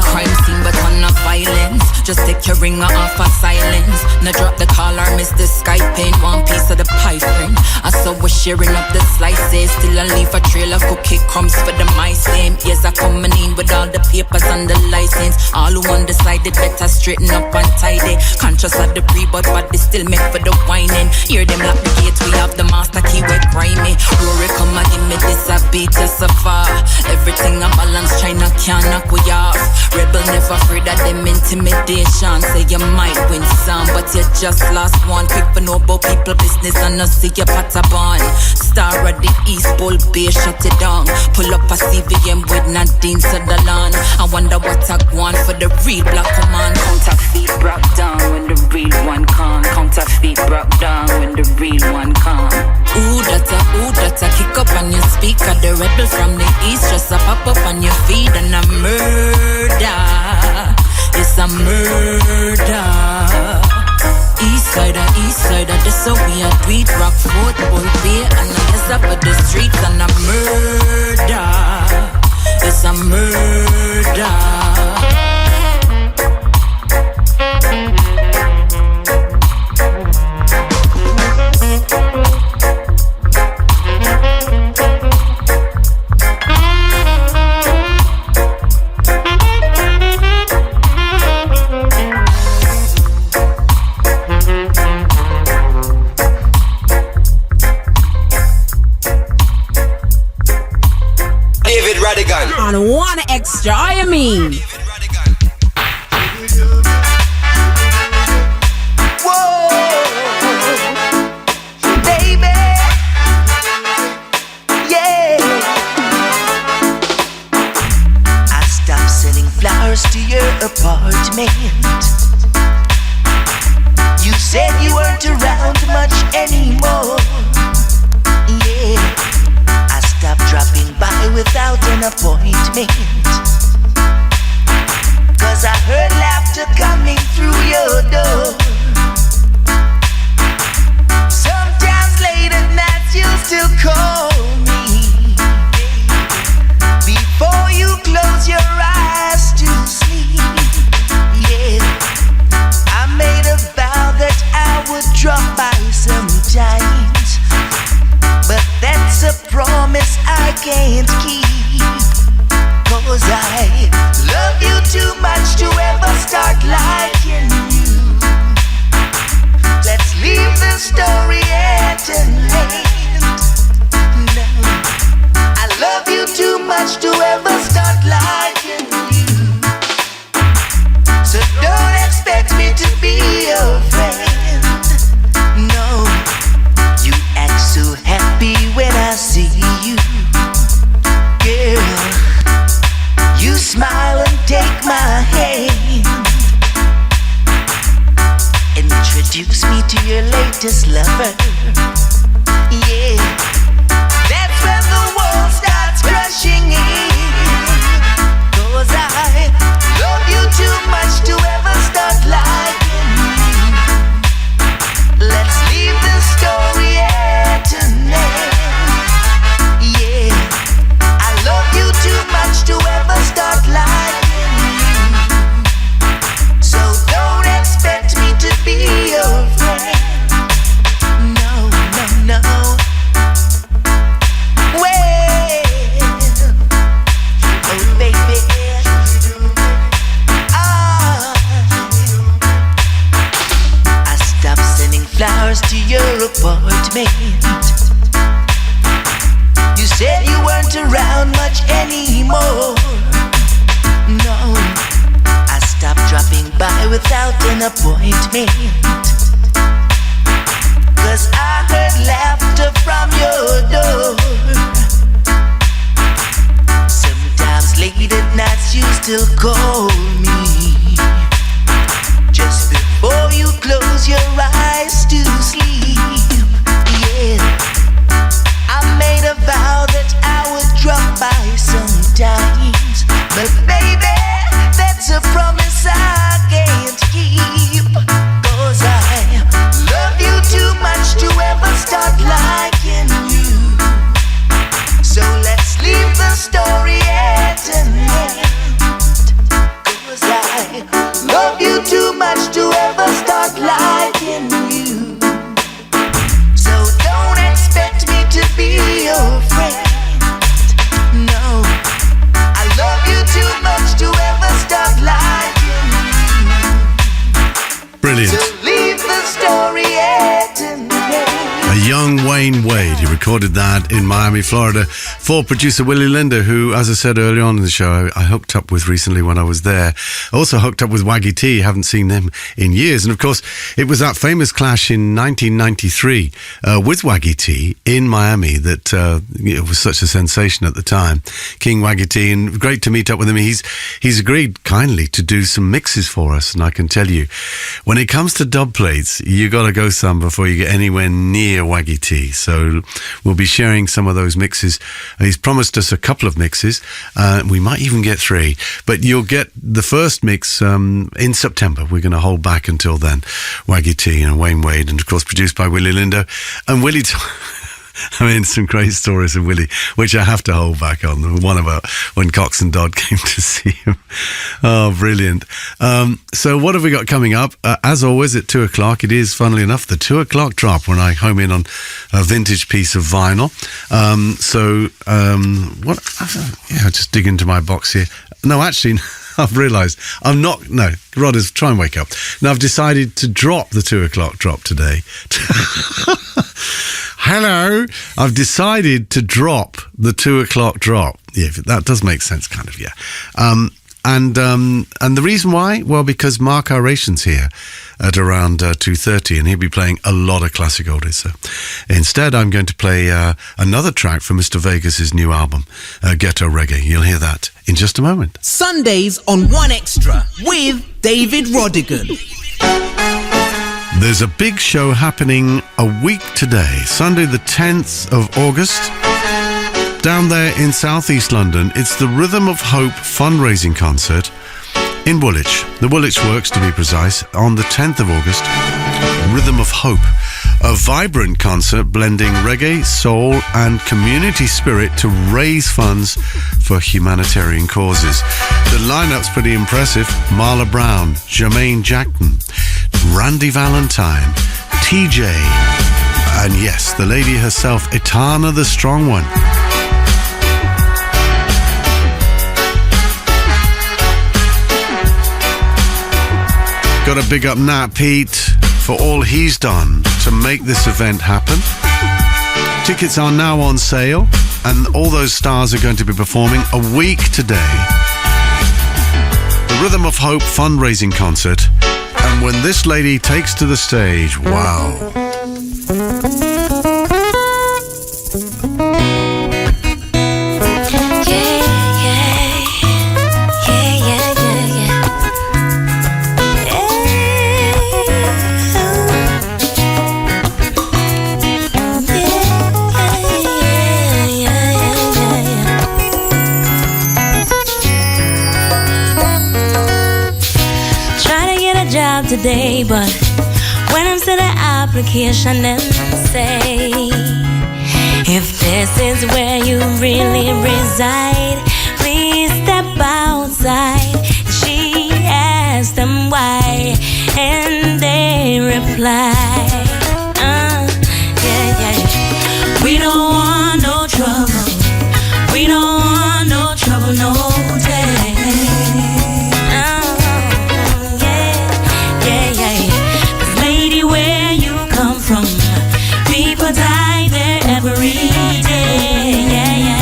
Crime scene but on a violence. Just take your ringer off of silence. Now drop the call or miss the Skyping. One piece of the pie frame. I saw we're sharing up the slices. Still I leave a trail of cookie crumbs for the mice. Same ears are coming in with all the papers and the license. All who undecided better straighten up and tidy. Conscious of the pre but body still make for the whining. Hear them lock the gates, we have the master key, we're grimy. Rory come and give me this a beat just so far. Everything I balance, China can't knock we off. Rebel never afraid of them intimidation. Say you might win some, but you just lost one. Quick for know about people business and not see your patabon. Star of the East Bull Bay, shut it down. Pull up a CVM with Nadine Sutherland. I wonder what I want for the real black woman. Counterfeit broke down when the real one come. Counterfeit broke down when the real one come. Ooh, that's a kick up on your speaker. The rebel from the east just a pop up on your feet and a murder. It's a murder. East sider, that's how we are. Tweet, rock, foot, bull, beer. And I guess up at the streets and a murder. It's a murder. Rodigan. On one extra, I mean. Whoa, baby, yeah. I stopped sending flowers to your apartment. You said you weren't around much anymore. Yeah. Stop dropping by without an appointment. Cause I heard laughter coming through your door. Sometimes late at night you still call me. Before you close your eyes to sleep. Yeah, I made a vow that I would drop by sometimes. But that's a promise I can't keep. Cause I love you too much to ever start liking you. Let's leave the story at an end. No, I love you too much to ever start liking you. So don't expect me to be your friend. No, you act so happy when I see you, girl. You smile and take my hand. Introduce me to your latest lover. Yeah, that's when the world starts crushing in. Cause I love you too much to ever start liking you. Let's leave the story at an end. Yeah, I love said you weren't around much anymore. No, I stopped dropping by without an appointment, 'cause I heard laughter from your door. Sometimes late at nights you still call me, just before you close your eyes to sleep. Yeah, I made a vow that I would drop by sometimes, but baby, that's a promise I can't keep, 'cause I love you too much to ever start liking you. So let's leave the story at an end, 'cause I love you too much to ever start liking you. So don't expect me to be your friend. No, I love you too much to ever start liking you. Brilliant. So leave the story at an end. A young Wayne Wade. He recorded that in Miami, Florida, for producer Willie Linder, who, as I said earlier on in the show, I hooked up with recently when I was there. Also hooked up with Waggy T. Haven't seen them in years. And of course, it was that famous clash in 1993 with Waggy T in Miami that it was such a sensation at the time. King Waggy T, and great to meet up with him. He's agreed kindly to do some mixes for us, and I can tell you, when it comes to dub plates, you got to go some before you get anywhere near Waggy T. So we'll be sharing some of those mixes. He's promised us a couple of mixes. We might even get 3, but you'll get the first mix in September. We're going to hold back until then. Waggy T and Wayne Wade, and of course produced by Willie Lindo. And Willie... I mean, some great stories of Willie, which I have to hold back on. The one about when Cox and Dodd came to see him. Oh, brilliant. So what have we got coming up? As always, at 2 o'clock, it is, funnily enough, the 2 o'clock drop when I home in on a vintage piece of vinyl. Just dig into my box here. No, actually... I've realised I'm not... No, Rodders, try and wake up. Now, I've decided to drop the 2 o'clock drop today. Hello. I've decided to drop the 2 o'clock drop. Yeah, that does make sense, kind of, yeah. And the reason why? Well, because Mark Aration's here at around 2:30, and he'll be playing a lot of classic oldies. So instead, I'm going to play another track from Mr. Vegas's new album, Ghetto Reggae. You'll hear that in just a moment. Sundays on 1Extra with David Rodigan. There's a big show happening a week today, Sunday the 10th of August. Down there in southeast London, it's the Rhythm of Hope fundraising concert in Woolwich. The Woolwich Works, to be precise, on the 10th of August. Rhythm of Hope, a vibrant concert blending reggae, soul and community spirit to raise funds for humanitarian causes. The lineup's pretty impressive. Marla Brown, Jermaine Jackson, Randy Valentine, TJ, and yes, the lady herself, Etana the Strong One. Got to big up Nat Pete for all he's done to make this event happen. Tickets are now on sale, and all those stars are going to be performing a week today. The Rhythm of Hope fundraising concert, and when this lady takes to the stage, wow. Today, but when I'm to the application and say, if this is where you really reside, please step outside. She asked them why, and they reply, we don't want no trouble, we don't want no trouble, no day. From people die there every day, yeah, yeah.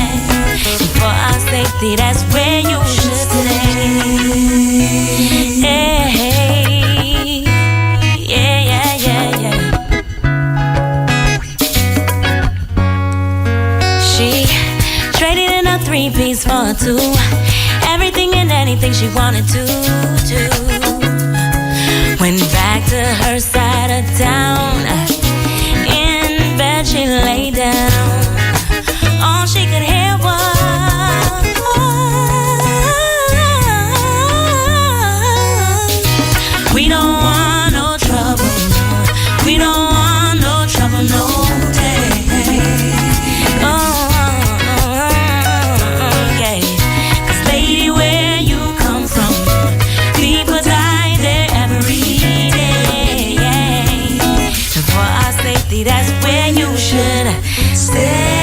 3-piece for two. Everything and anything she wanted to do. Went back to her side of town. In bed she lay down. All she could hear was, we don't want no trouble. We don't want no trouble, no day. Yeah. 'Cause lady, where you come from, people die there every day. And for our safety, that's where you should stay.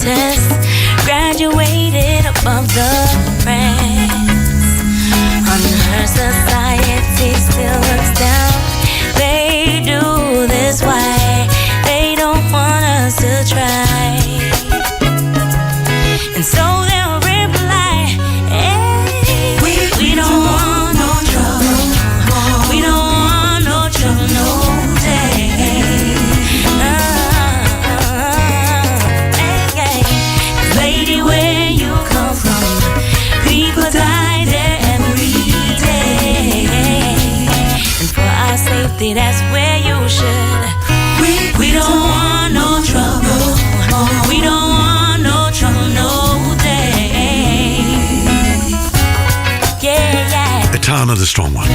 Test, graduated above the rest. On her society still looks down. They do this why they don't want us to try. And so they'll reply, hey, we don't want no trouble. We don't want no trouble, no day. Lady, where you come from, people die there every day. And for our safety, that's where you should. We don't want no trouble. We don't want no trouble, no day. Yeah, yeah. Etana, the strong one.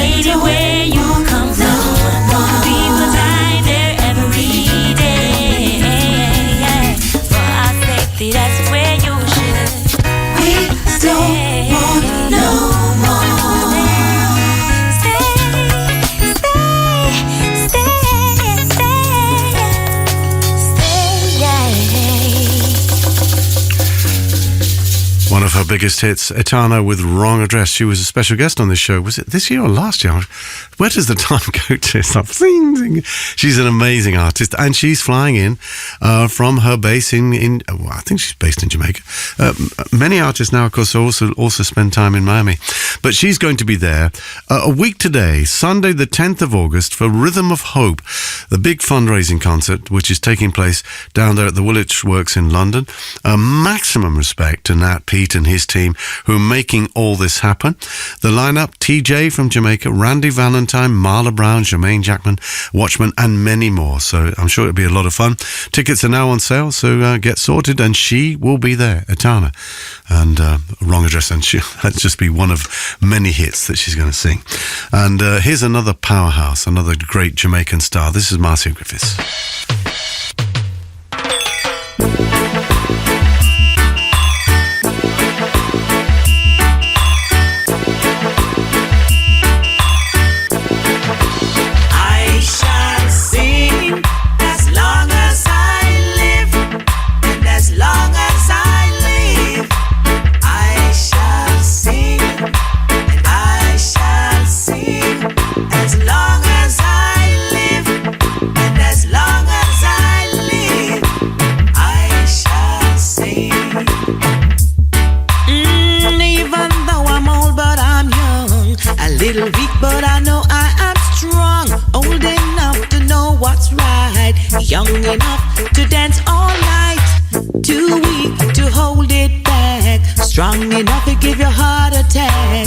Lady, where you come from, people die there every day. For our safety, that's where you should. We don't want no more. One of her biggest hits, Etana with Wrong Address. She was a special guest on this show. Was it this year or last year? Where does the time go to? Stop sing. She's an amazing artist, and she's flying in from her base in well, I think she's based in Jamaica. Many artists now, of course, also spend time in Miami. But she's going to be there a week today, Sunday the 10th of August, for Rhythm of Hope, the big fundraising concert, which is taking place down there at the Woolwich Works in London. Maximum respect to Nat Pete and his team who are making all this happen. The lineup: TJ from Jamaica, Randy Valentine, Marla Brown, Jermaine Jackman, Watchman, and many more. So I'm sure it'll be a lot of fun. Tickets are now on sale, so get sorted, and she will be there, Etana. And Wrong Address, and that'll just be one of many hits that she's going to sing. And here's another powerhouse, another great Jamaican star. This is Marcia Griffiths. Little weak, but I know I am strong. Old enough to know what's right. Young enough to dance all night. Too weak to hold it back. Strong enough to give your heart attack.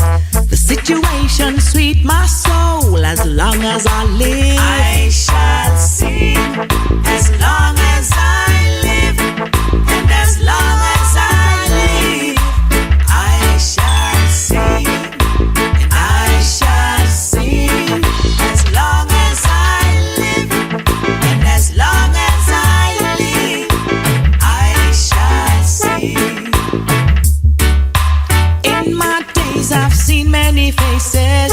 The situation sweet my soul. As long as I live, I shall sing. As long as I live, and as long as I live, I shall sing. I shall sing as long as I live, and as long as I live, I shall sing. In my days I've seen many faces,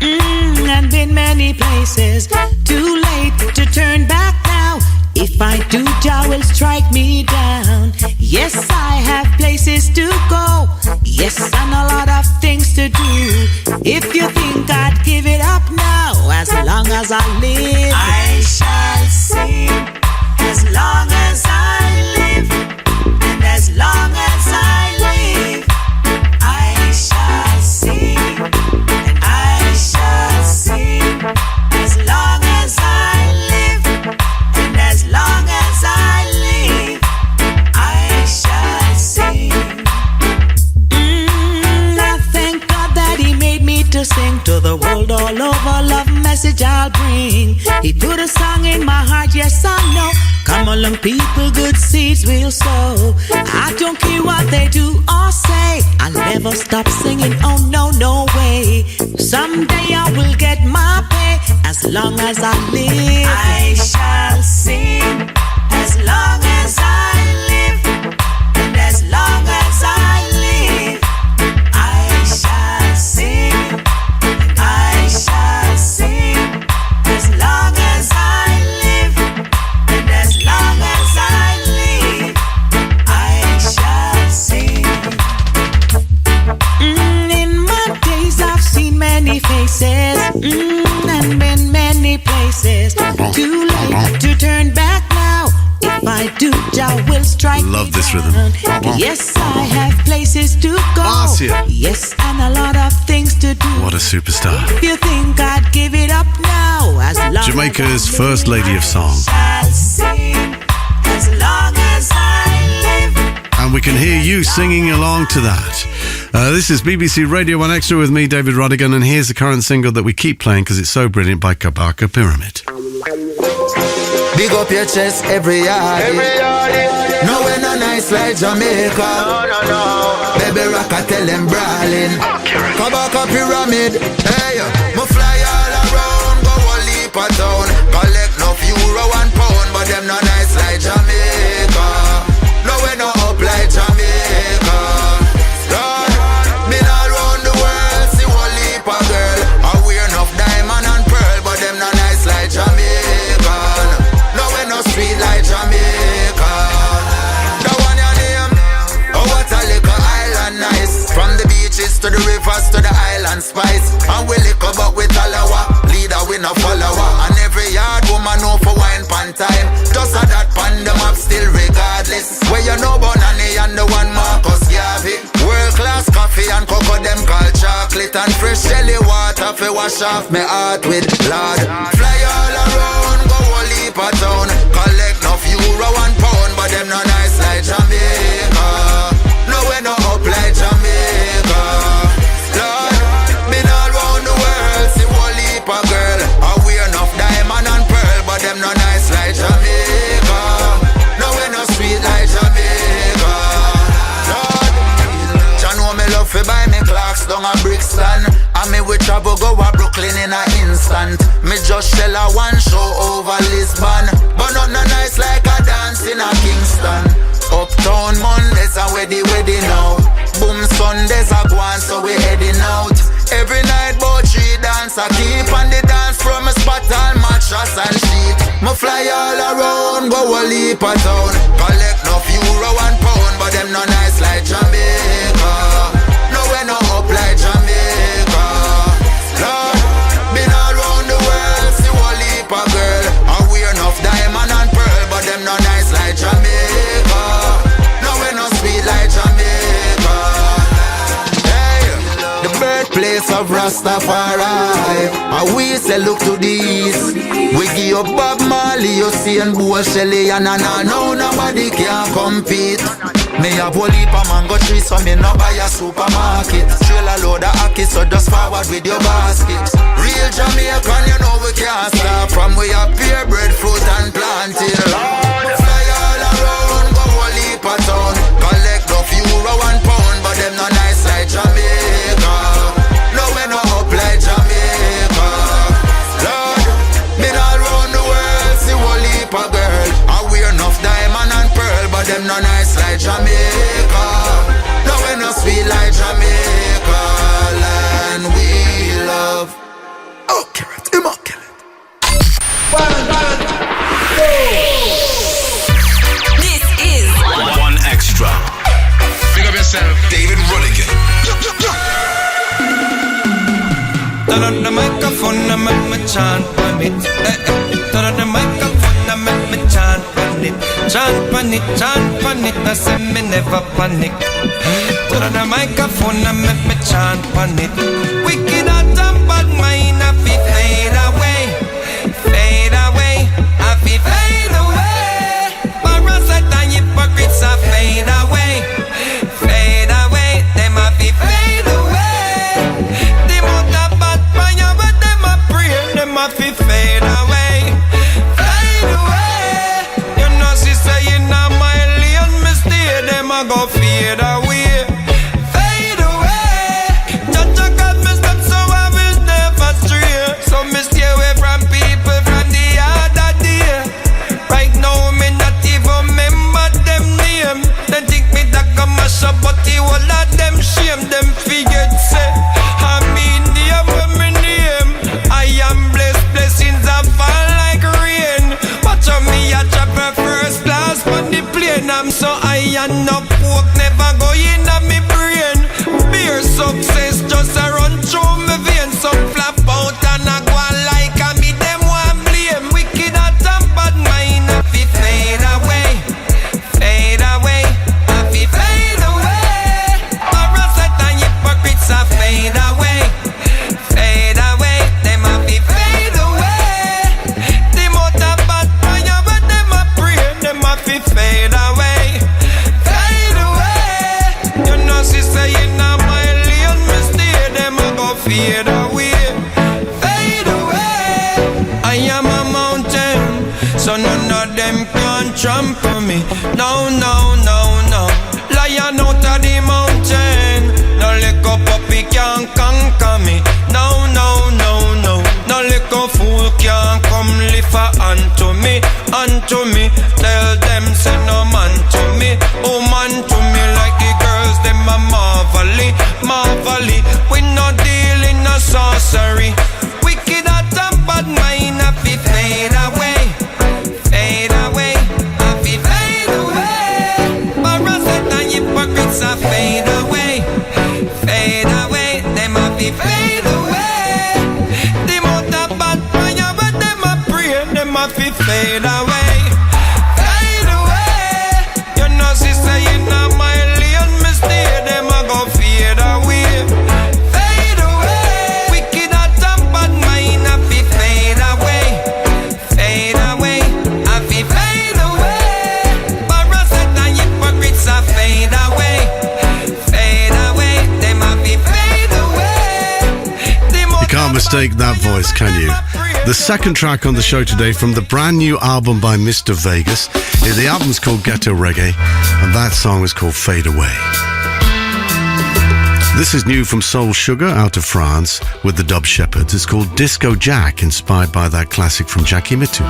and been many places. Too late to turn back now. If I do, Jah will strike me down. Yes, I have places to go. Yes, and a lot of things to do. If you think I'd give it up now, as long as I live, I shall sing. As long as I live, and as long as I live, I shall sing, and I shall sing. As long as I live, and as long as I live, I shall sing. I thank God that He made me to sing to the world all over. Love message I'll bring. He put a song in my heart, yes I know. Come along people, good seeds will sow. I don't care what they do or say, I'll never stop singing, oh no, no way. Someday I will get my pay. As long as I live, I shall sing. As long as I live, and as long as I live, I shall sing, and I shall sing. As long as I live, and as long as I live, I shall sing. In my days I've seen many faces, and been many places. Too late to turn back now. If I do, Jah will strike. Love this rhythm. Yes, I have places to go. Marcia. Yes, and a lot of things to do. What a superstar. If you think I'd give it up now, as long Jamaica's first lady of song. I'll sing. As long as I live. And we can hear you singing along to that. This is BBC Radio 1 Extra with me, David Rodigan, and here's the current single that we keep playing because it's so brilliant by Kabaka Pyramid. Big up your chest every yard. No, we're not nice like Jamaica. No. Baby rock, I tell them brawling. Kabaka Pyramid. Hey, me fly all around, go a leap a town. Collect no euro and pound, but them not nice like Jamaica. No, we're not up like Jamaica. Lord, been all around the world, see one leap a girl. I wear enough diamond and pearl, but them not nice like Jamaica. Sweet like Jamaica. The one your name. Oh, what a little island nice. From the beaches to the rivers to the island spice. And we lick up with Alawa. Leader we no follower. And every yard woman know for wine pan time. Just a that pan them up still regardless. Where you know Bonani and the one Marcus Garvey. World class coffee and cocoa them called chocolate. And fresh jelly water fi wash off me heart with Lord. Fly all around, go a leap a town. Collect no euro and pound, but them no nice like Jamaica. No, we no up like Jamaica. Lord, been all round the world, see one leap a girl. I wear enough diamond and pearl, but them no nice like Jamaica. No, we no sweet like Jamaica. Lord, Jah know me love fi buy me clocks down a Brixton. And me we travel go a Brooklyn in a instant. Me just shell a one show over Lisbon. But not no nice like a dance in a Kingston. Uptown Mondays are where the wedding now. Boom Sundays are gone so we heading out. Every night bout 3 dance I keep on the dance from a spot all mattress and sheet. Me fly all around, go a leap a town. Collect no euro and pound, but them no nice like Jamaica. No we no up like Jamaica. Lord, been all round the world, see one leap a girl. I wear enough diamond and pearl, but them no nice like Jamaica. No we no sweet like Jamaica. Hey, the birthplace of Rastafari. And we say look to the east. We give up Bob Marley, you see, and Bo Shelley, and now nobody can compete. Me have a heap of mango trees, so me no buy a supermarket. Trailer load of ackee, so just forward with your basket. Real Jamaican, you know we can't stop. From we have pear bread, fruit and plantain. Fly all around, go a leap a town. Collect no euro and pound, but them no nice like Jamaica. No we no up like Jamaica. Lord, been all round the world, see one leap a girl. I wear enough diamond and pearl, but them no nice like Jamaica. No we no sweet like Jamaica. Land we love. Oh, carrot, immaculate. 1, 2, 3. Turn on the microphone and make me chant on it. Turn on the microphone and make me chant on it. Chant on it, chant on it. I say me never panic. Turn on the microphone and make me chant on it. Wicked heart and bad mind, I feel fade away, fade away. I feel fade away. Parasite and hypocrites are fade away, fade away. Them I feel fade away. Them out of bad fire, but them a pray. Them a feel fade away, fade away. You know she say you not my alien, me stay. Them a go fade away, fade away. Judge a God me step so I will never stray. So me stay away from people from the other day. Right now me not even remember them name. Then think me that come mash up, but the whole of them shame. Them forget say I mean the with me name. I am blessed, blessings are fall like rain. Watch on me I travel first class on the plane. I'm so high and no pork never go in on me brain. Beer success just a run through me veins. Some flap out and I go like a me them one blame. Wicked heart and bad mind I feel fade away, fade away. I feel fade away. Parasite and hypocrites are fade away, fade away. Them a feel fade away. Them out of bad fire but them a pray. Them a feel fade away, fade away. You know she say you not my alien, me stay. Them a go fade away, fade away. I am a mountain, so none of them can trample me. No, no, no, no. Lion out of the mountain, no little puppy can conquer me. No, no, no, no. No little fool can come lift a hand to me, hand to me. Tell them say no man to me, oh man to me. Like the girls them a marvelly, marvelly. We no deal in no sorcery. Wicked heart and bad mind I feel fade away, fade away. I feel fade away. Parasite and hypocrites are fade away, fade away. Them a feel fade away. Them out of bad fire but them a pray. Them a feel fade away, fade away. You know she say you not my alien, me stay. Them a go fade away, fade away. Wicked heart and bad mind I feel fade away, fade away. I feel fade away. Parasite and hypocrites are fade away, fade away. Them a feel fade away. Them You can't mistake that voice, can you? The second track on the show today from the brand new album by Mr. Vegas. The album's called Ghetto Reggae, and that song is called Fade Away. This is new from Soul Sugar out of France with the Dub Shepherds. It's called Disco Jack, inspired by that classic from Jackie Mittoo.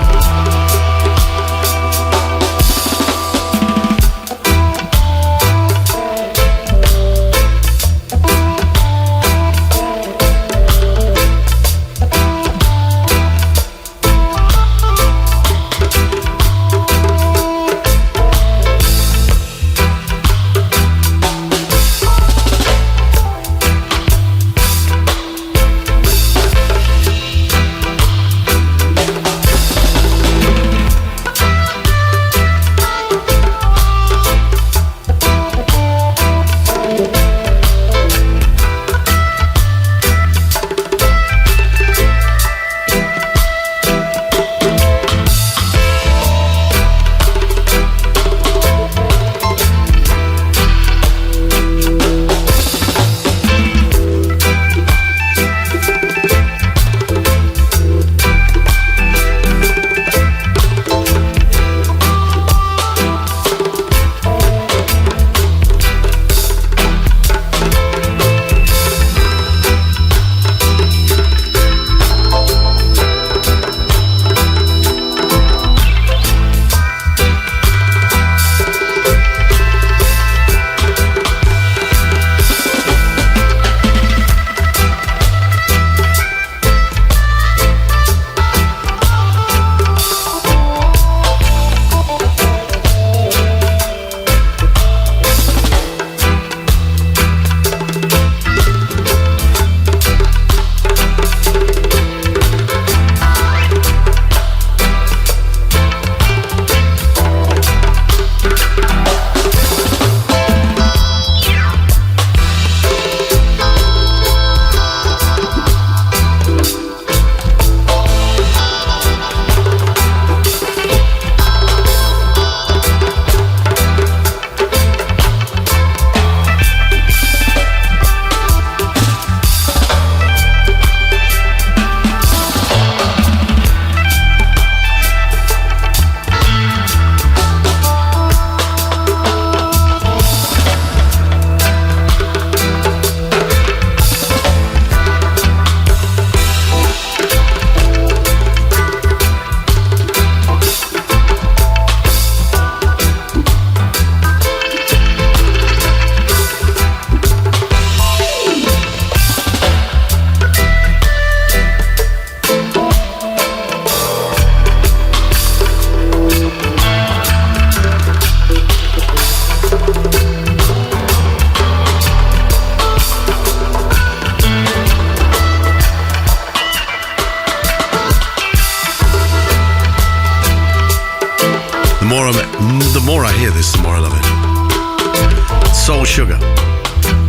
more I hear this, the more I love it. Soul Sugar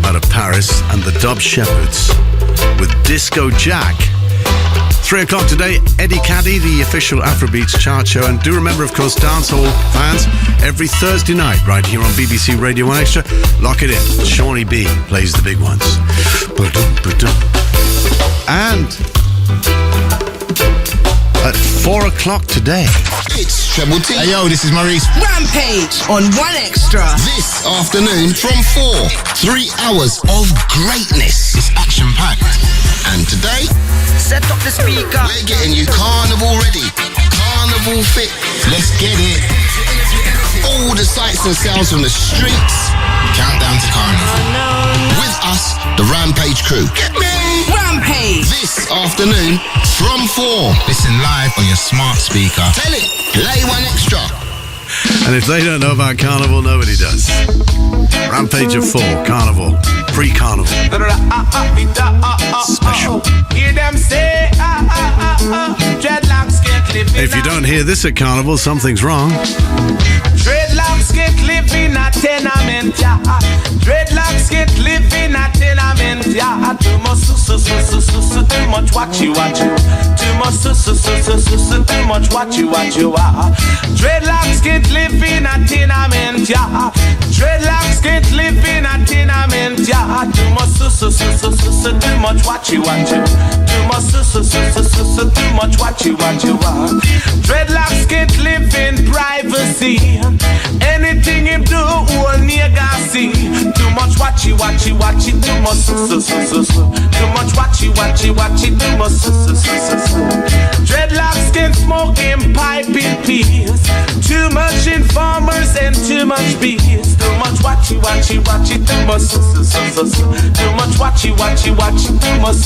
out of Paris and the Dub Shepherds with Disco Jack. 3 o'clock today, Eddie Caddy, the official Afrobeats chart show. And do remember, of course, dancehall fans, every Thursday night right here on BBC Radio 1 Extra, lock it in. Shawnee B plays the big ones. And at 4 o'clock today, it's Treble T. Hey yo, this is Maurice. Rampage on 1 Extra. This afternoon from 4, 3 hours of greatness. It's action-packed. And today, set up the speaker. We're getting you carnival ready. Carnival fit. Let's get it. All the sights and sounds from the streets. Countdown to carnival. With us, the Rampage crew. Get me! Rampage. This afternoon from 4. Listen live on your smart speaker. Tell it. Play 1 Extra. and if they don't know about Carnival, nobody does. Rampage at 4, Carnival, pre-Carnival. Special. Hear them say, dreadlocks can't live in If you don't hear this at Carnival, something's wrong. Dreadlocks can't live in a tenement yard. Dreadlocks can't live in a tenement yard. Too much too much watch you. Too much too much watch you. Dreadlocks can't live in a tenement yard. Dreadlocks can't live in a tenement yard. Too much too much watch you. Too much watch you. Dreadlocks can't live in privacy. Anything him do, all nigga see. Too much watchy. Too much too much watchy. Too much Dreadlocks can smoke in pipe in peace. Too much informers and too much bees. Too much watchy. Too much Too much watchy. Too much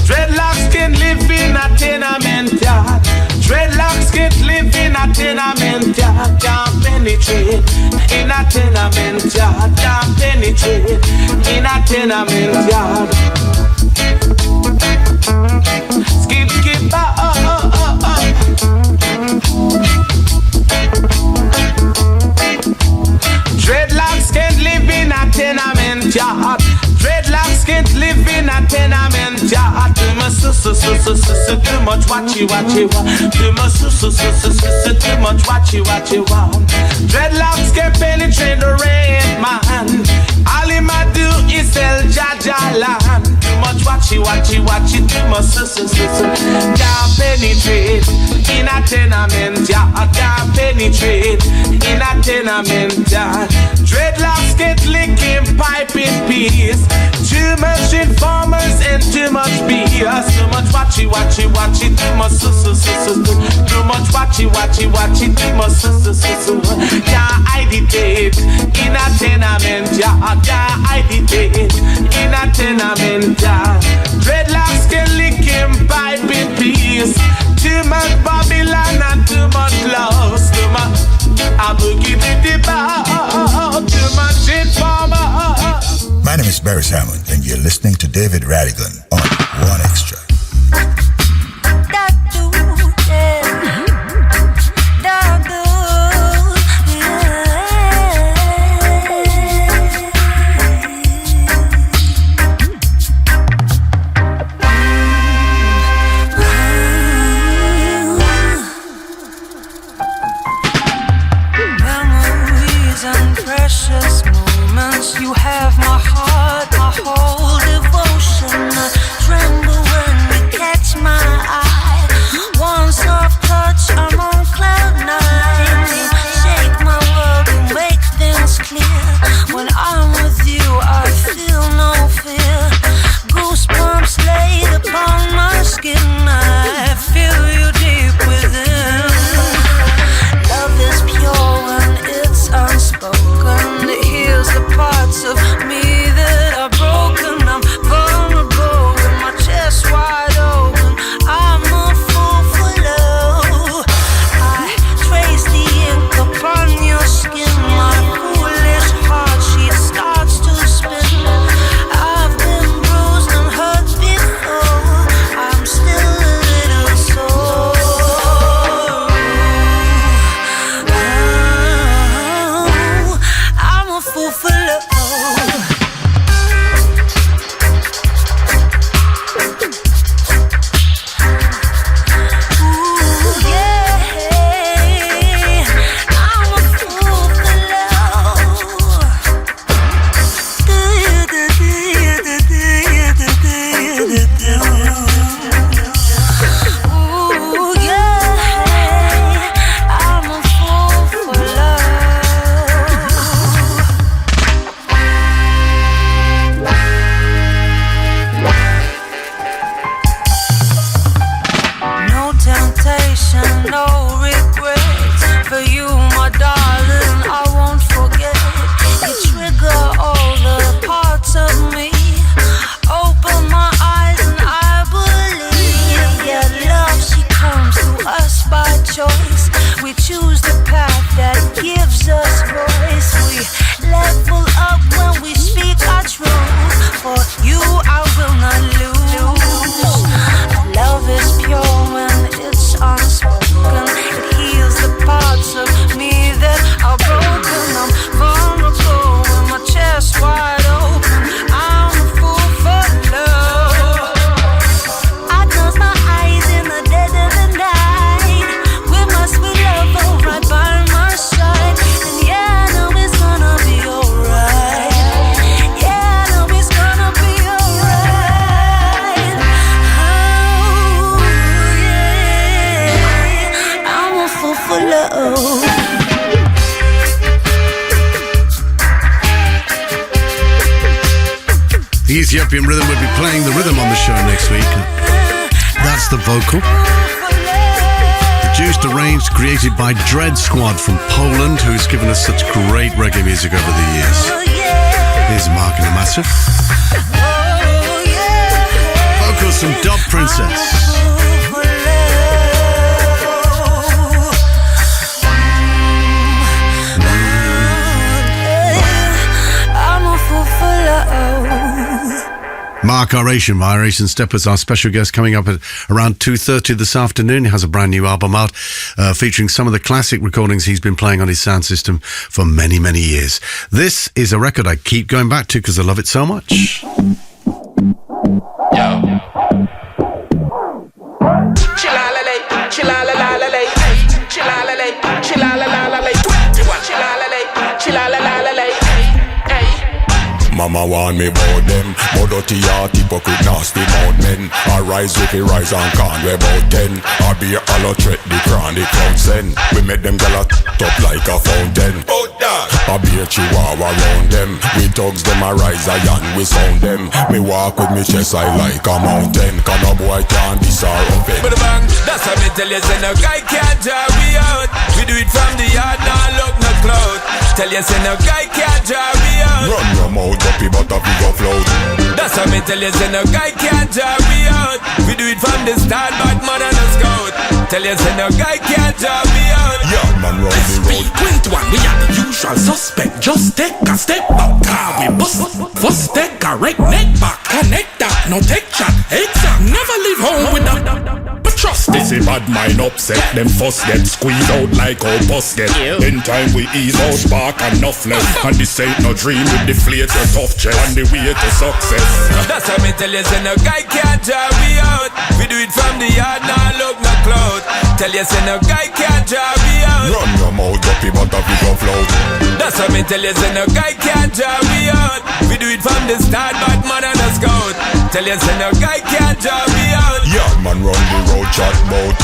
Dreadlocks can live in a tenement yard. Dreadlocks can't live in a tenement yard. Can't penetrate in a tenement yard. Can't penetrate in a tenement yard. Skip, Dreadlocks can't live in a tenement yard. Dreadlocks can't live in a tenement yard. Too much watchy. Too much watchy. Dreadlocks can penetrate the rain, man. All him a do is sell Jaja land. Too much watchy. Too much can't penetrate in a tenement yard. Can't penetrate in a tenement yard. Dreadlocks get licking pipe in peace. Too much informers and too much BS. Too much watchy. Too much watchy. Too much can't agitate in a tenement yard. Can't agitate in a tenement yard. Dreadlocks can lick him pipe in peace. Too much Babylon and too much loss. Too much I boogie the bar. Too much informer. My name is Barry Salmon, and you're listening to David Rodigan on 1 Extra. You have my heart, my whole devotion. I tremble when Ethiopian Rhythm will be playing the rhythm on the show next week. That's the vocal. Produced, arranged, created by Dread Squad from Poland, who's given us such great reggae music over the years. Here's Mark and a Massive. Vocals from Dub Princess. Mark Aration, Aration Steppers, our special guest, coming up at around 2:30 this afternoon. He has a brand new album out featuring some of the classic recordings he's been playing on his sound system for many, many years. This is a record I keep going back to because I love it so much. Mama want me about them, but dirty heart, hypocrite, nasty mouth men. I rise with the rise and can't we about 10. I be a hollow threat, the crown, the crown send. We make them gala top like a fountain. I be a chihuahua round them. We thugs them a rise, and we sound them. Me walk with me chest high like a mountain. Cause no boy can't be sorry open. But bang, that's what me tell you, say no guy can't drive we out. We do it from the yard, now look no cloud. Tell you, say no guy can't drive we out. Run your mouth, duppy, but up you go float. That's what me tell you, say no guy can't drive we out. We do it from the start, bad man and a scout. Tell you, say no guy can't drive we out. Yeah, man, run the road. 21, we are the usual suspect. Just take a step back, car we bust. First take a right neck back. Connect that, no take chat. Exact, never leave home without. But trust this, a bad mind upset. Them first get squeezed out like old bus get. In time we ease out, spark enough left. And this ain't no dream with deflate your tough chest. On the way to success. That's what me tell you, say no guy can't drive we out. We do it from the yard, now look no cloud. Tell you, say no guy can't drive we out. Run your mouth, duppy, but up you go float. That's what me tell you, say no guy can't drive we out. We do it from the start, bad man and a scout. Tell you, say no guy can't drive we out. Yeah, man, run the road, chat bout.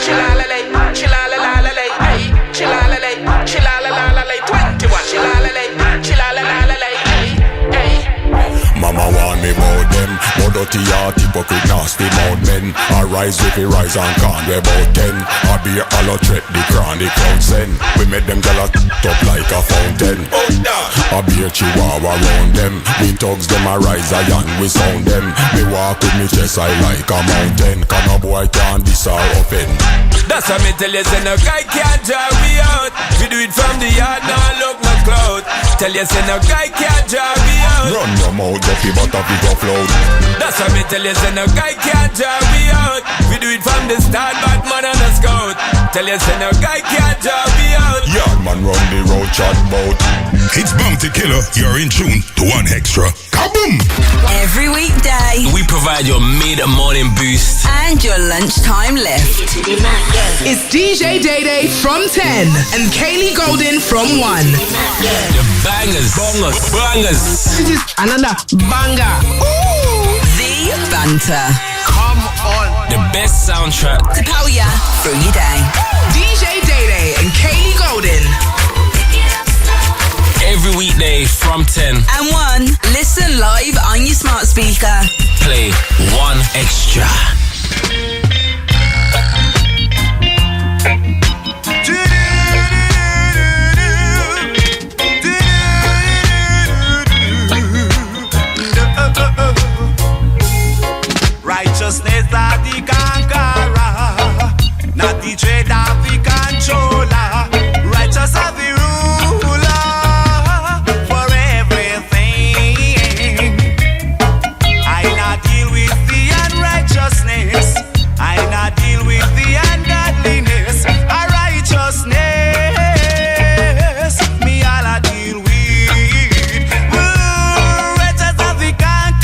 Chilalale, chilalalale, hey, chilalale, chilalalale, 21, chilalale, chilalalale, hey, hey. Mama want me about them, but dirty heart, hypocrite, nasty mouth men. I rise with the rise and can't we about 10. I be a hollow threat, the crown, the crown send. We make them gala top like a fountain. I be a chihuahua round them. We thugs them a rise and we sound them. Me walk with me chest high like a mountain. Cause no boy can't this or offend. That's what me tell you, say no guy can't drive we out. We do it from the yard, now look no cloud. Tell you, say no guy can't drive we out. Run your mouth, duppy, but up you go float. That's what me tell you, say no guy can't drive we out. We do it from the start, bad man and a scout. Tell you, say no guy can't drive we out. Yeah, man, run the road, chat bout. It's Bounty Killer, you're in tune to One Extra. Kaboom! Every weekday, we provide your mid-morning boost and your lunchtime lift. It's DJ Day Day from 10 and Kaylee Golden from 1. The bangers, bangers. This is another banger. Ooh, the banter. Come on. The best soundtrack to power ya through your day. DJ Day Day and Kaylee Golden. Every weekday from 10 and 1. Listen live on your smart speaker. Play One Extra. Righteousness are the conqueror, not the trade of the controller. Righteous are the ruler for everything. I not deal with the unrighteousness. I not deal with the ungodliness. A righteousness, me all I deal with. Righteous are the conqueror.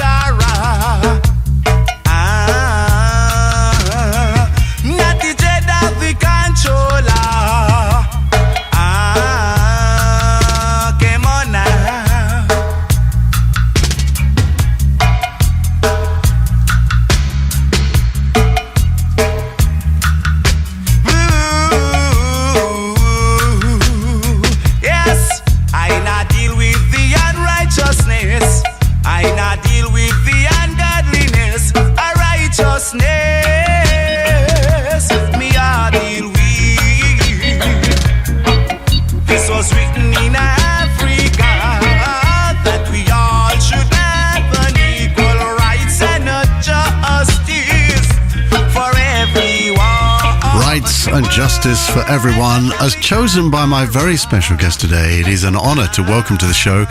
righteousness me I deal with. This was written in Africa that we all should have an equal rights and a justice for everyone. Rights and justice for everyone, as chosen by my very special guest today. It is an honor to welcome to the show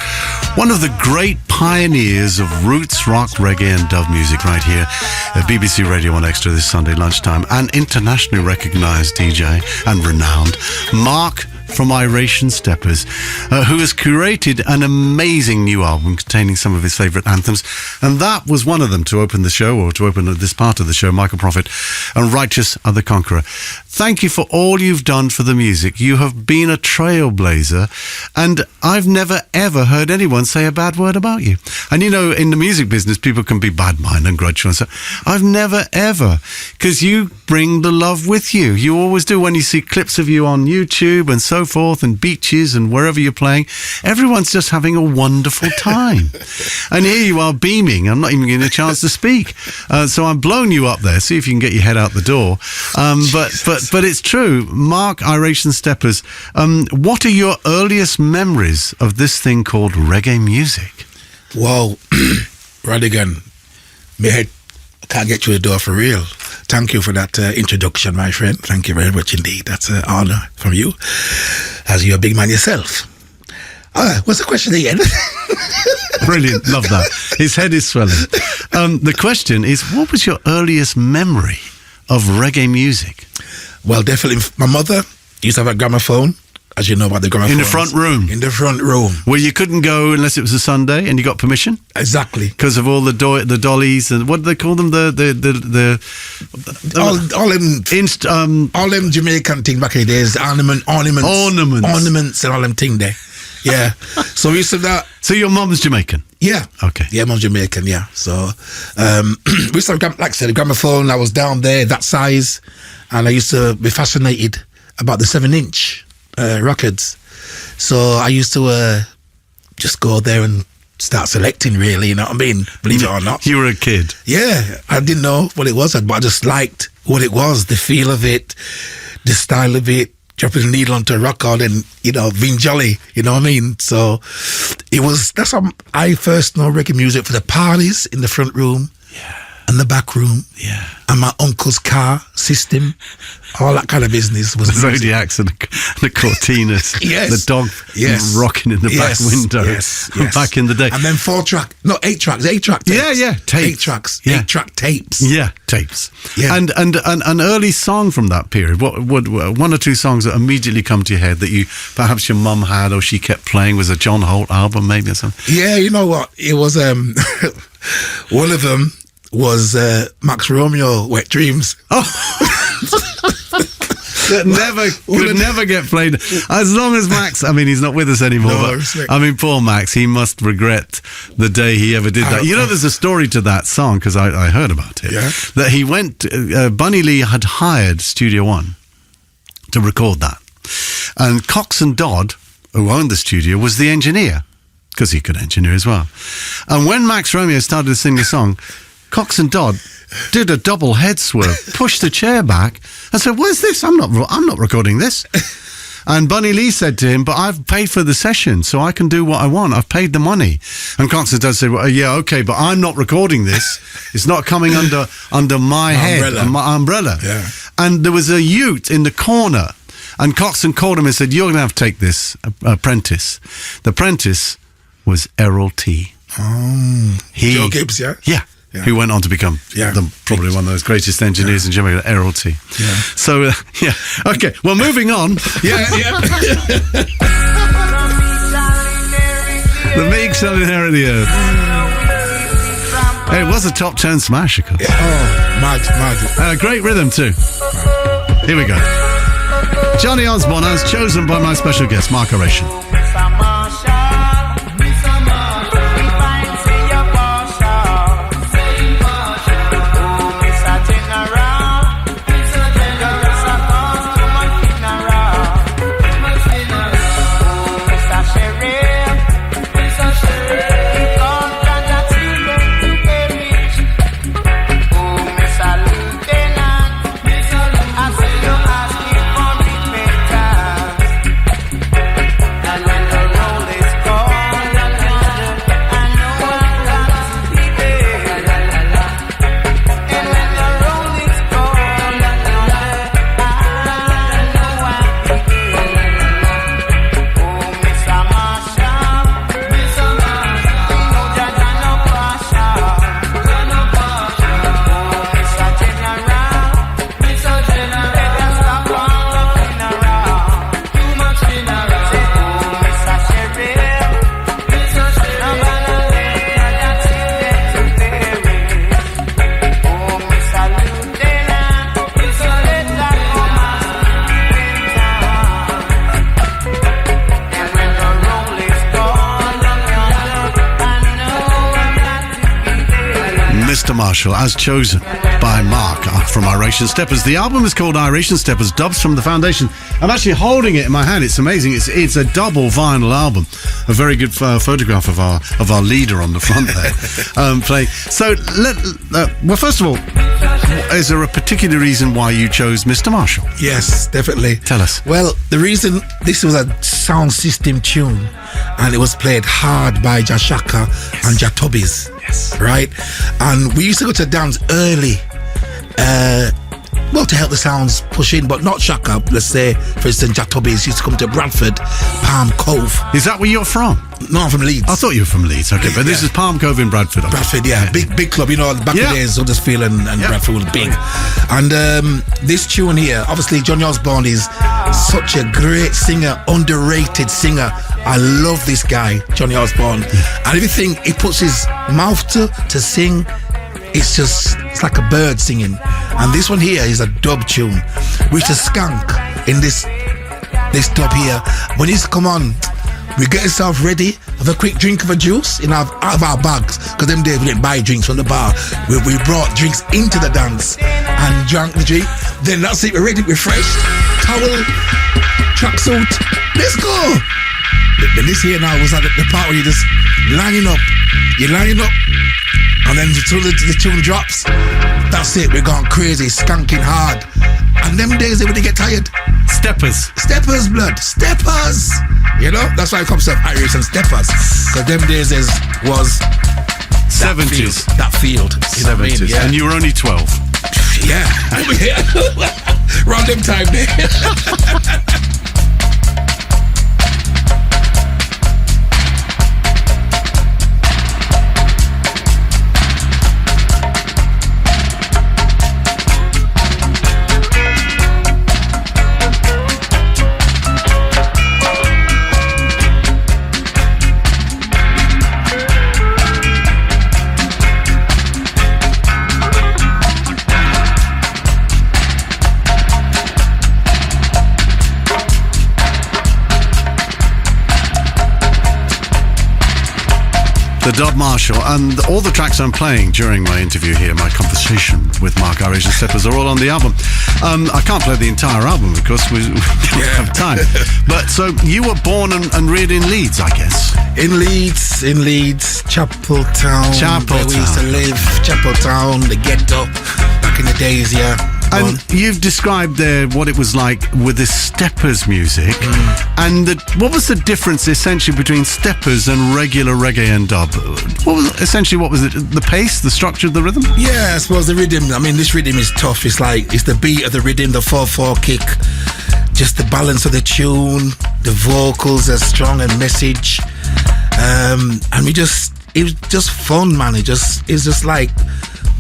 one of the great pioneers of roots, rock, reggae and dub music right here at BBC Radio 1 Extra this Sunday lunchtime, an internationally recognized DJ and renowned Mark from Iration Steppers, who has curated an amazing new album containing some of his favourite anthems, and that was one of them to open the show, or to open this part of the show, Michael Prophet and Righteous Are the Conqueror. Thank you for all you've done for the music. You have been a trailblazer, and I've never ever heard anyone say a bad word about you. And you know, in the music business, people can be bad-minded and grudgeful and so. I've never ever, because you bring the love with you. You always do. When you see clips of you on YouTube and so forth, and beaches and wherever you're playing, everyone's just having a wonderful time. And here you are beaming. I'm not even getting a chance to speak. So I'm blowing you up there. See if you can get your head out the door. But it's true. Mark Iration Steppers, what are your earliest memories of this thing called reggae music? Wow, Rodigan, my head can't get through the door for real. Thank you for that introduction, my friend. Thank you very much indeed. That's an honor from you, as you're a big man yourself. What's the question again? Brilliant, love that. His head is swelling. The question is, what was your earliest memory of reggae music? Well, definitely, my mother used to have a gramophone. As you know about the gramophone. In the front room? In the front room. Where you couldn't go unless it was a Sunday and you got permission? Exactly. Because of all the dollies and what do they call them? All them Jamaican things back in the days, ornaments and all them things there. Yeah. So we used to that. So your mum's Jamaican? Yeah. Okay. Yeah, mum's Jamaican, yeah. So we used to have, like I said, the gramophone. I was down there, that size, and I used to be fascinated about the 7-inch records. So I used to just go there and start selecting, really, you know what I mean? Believe it or not. You were a kid. Yeah, I didn't know what it was, but I just liked what it was, the feel of it, the style of it, dropping a needle onto a record and, you know, being jolly, you know what I mean? So that's how I first know reggae music, for the parties in the front room. Yeah. And the back room, yeah, and my uncle's car system, all that kind of business was the Zodiacs and the Cortinas, yes, the dog, yes, rocking in the back window, yes, back in the day, and then 8 track tapes. Yeah, tapes, 8 tracks, yeah. 8-track tapes, yeah, tapes, yeah, and an early song from that period. What one or two songs that immediately come to your head that you perhaps your mum had or she kept playing? Was a John Holt album maybe or something? Yeah, you know what? It was one of them was Max Romeo, Wet Dreams. Oh. That could never get played. As long as Max, I mean, he's not with us anymore. No, but, I mean, poor Max, he must regret the day he ever did that. You know, there's a story to that song, because I heard about it. Yeah. That he went, Bunny Lee had hired Studio One to record that. And Cox and Dodd, who owned the studio, was the engineer, because he could engineer as well. And when Max Romeo started to sing the song, Cox and Dodd did a double head swerve, pushed the chair back, and said, "What's this? I'm not recording this." And Bunny Lee said to him, "But I've paid for the session, so I can do what I want. I've paid the money." And Cox and Dodd said, "Well, yeah, okay, but I'm not recording this. It's not coming under my head, my umbrella." Yeah. And there was a ute in the corner, and Coxon called him and said, "You're going to have to take this apprentice." The apprentice was Errol T. Oh, Joe Gibbs, yeah? Yeah. Yeah. Who went on to become probably one of those greatest engineers in Jamaica, Errol T. Yeah. So, yeah. Okay, well, moving on. Yeah. The meek shall inherit the earth. Hey, it was a top 10 smash, of course. Yeah. Oh, mad. Great rhythm, too. Here we go. Johnny Osborne, as chosen by my special guest, Mark Iration. Mr. Marshall, as chosen by Mark from Iration Steppers. The album is called Iration Steppers, Dubs from the Foundation. I'm actually holding it in my hand. It's amazing. It's a double vinyl album. A very good photograph of our leader on the front there playing. So, well, first of all, is there a particular reason why you chose Mr. Marshall? Yes, definitely. Tell us. Well, the reason, this was a sound system tune, and it was played hard by Jashaka and Jatobis. Yes. Right? And we used to go to dance early, well, to help the sounds push in, but not Shaka. Let's say, for instance, Jatobis used to come to Bradford, Palm Cove. Is that where you're from? No, I'm from Leeds. I thought you were from Leeds, okay, but this is Palm Cove in Bradford. Bradford, yeah. Big club, you know, back in the days, Huddersfield and Bradford was big. And this tune here, obviously, Johnny Osborne is such a great singer, underrated singer. I love this guy, Johnny Osborne. And everything he puts his mouth to sing, it's like a bird singing. And this one here is a dub tune, which is skank in this dub here. When he's come on, we get ourselves ready, have a quick drink of a juice out of our bags, because them days we didn't buy drinks from the bar. We brought drinks into the dance and drank the drink. Then that's it, we're ready, refreshed, towel, tracksuit, let's go. Then this here now was at the part where you're just lining up, and then until the tune drops, that's it, we're going crazy, skanking hard. And them days they wouldn't get tired. Steppers, blood, steppers. You know, that's why it comes to Irish and steppers. Because them days was 70s. That field. You know what I mean? Yeah. And you were only 12. Yeah. Around them time there. The Dub Marshall, and all the tracks I'm playing during my interview here, my conversation with Mark Iration Steppers, are all on the album. I can't play the entire album because we don't have time. But so you were born and reared in Leeds, I guess. In Leeds, Chapel Town. Where we used to live, Chapel Town, the ghetto, back in the days, yeah. And you've described there what it was like with the Steppers music. And what was the difference essentially between Steppers and regular reggae and dub? What was it? The pace, the structure of the rhythm? Yeah, I suppose the rhythm. I mean, this rhythm is tough. It's the beat of the rhythm, the 4/4 kick, just the balance of the tune, the vocals are strong and message. And it was just fun, man. It's just like,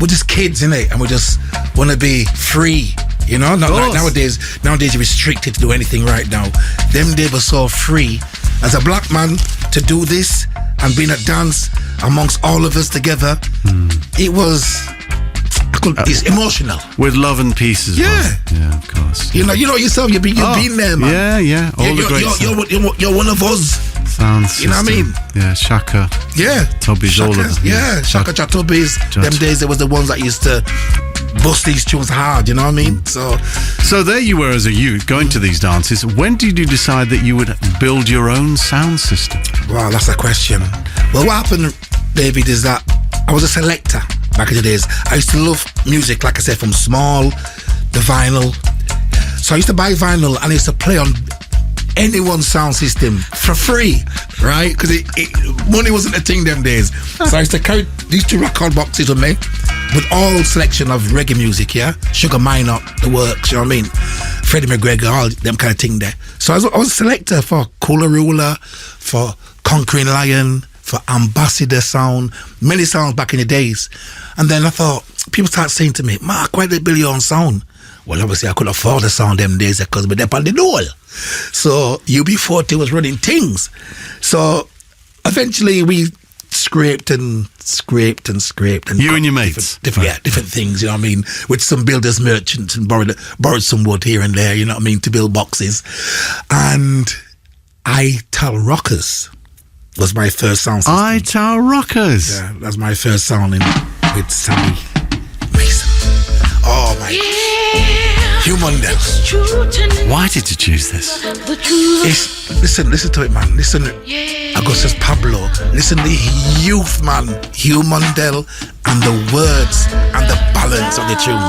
we're just kids, innit? And we just want to be free, you know? Not like nowadays you're restricted to do anything right now. Them days were so free. As a black man, to do this and being a dance amongst all of us together, it was... it's emotional. With love and peace as well. Yeah, of course. You know yourself, you've been there, man. Yeah. All the great you're one of us. Sound system. You know what I mean? Yeah, Shaka. Yeah. Tubbies, all of them. Yeah, Shaka Tubbies. Them days, there was the ones that used to bust these tunes hard, you know what I mean? So there you were as a youth, going to these dances. When did you decide that you would build your own sound system? Wow, that's a question. Well, what happened, David, is that I was a selector back in the days. I used to love music, like I said, from small, the vinyl. So I used to buy vinyl and I used to play on anyone's sound system for free, right? Because money wasn't a thing them days. So I used to carry these 2 record boxes with me with all selection of reggae music, yeah? Sugar Minor, the works, you know what I mean? Freddie McGregor, all them kind of thing there. So I was a selector for Cooler Ruler, for Conquering Lion, for Ambassador Sound, many sounds back in the days. And then I thought, people start saying to me, Mark, why did you build your own sound? Well, obviously I couldn't afford the sound them days because we're up on the dole. So UB40 was running things. So eventually we scraped and you and your mates, different things, you know what I mean, with some builders merchants, and borrowed some wood here and there, you know what I mean, to build boxes. And Ital Rockers was my first sound system. Ital Rockers. Yeah, that's my first sound in with Sammy Mason. Oh my God. Human Dance. Why did you choose this? Listen to it, man. Listen, Augustus Pablo. Listen to the youth, man. Human Dell and the words and the balance of the tune.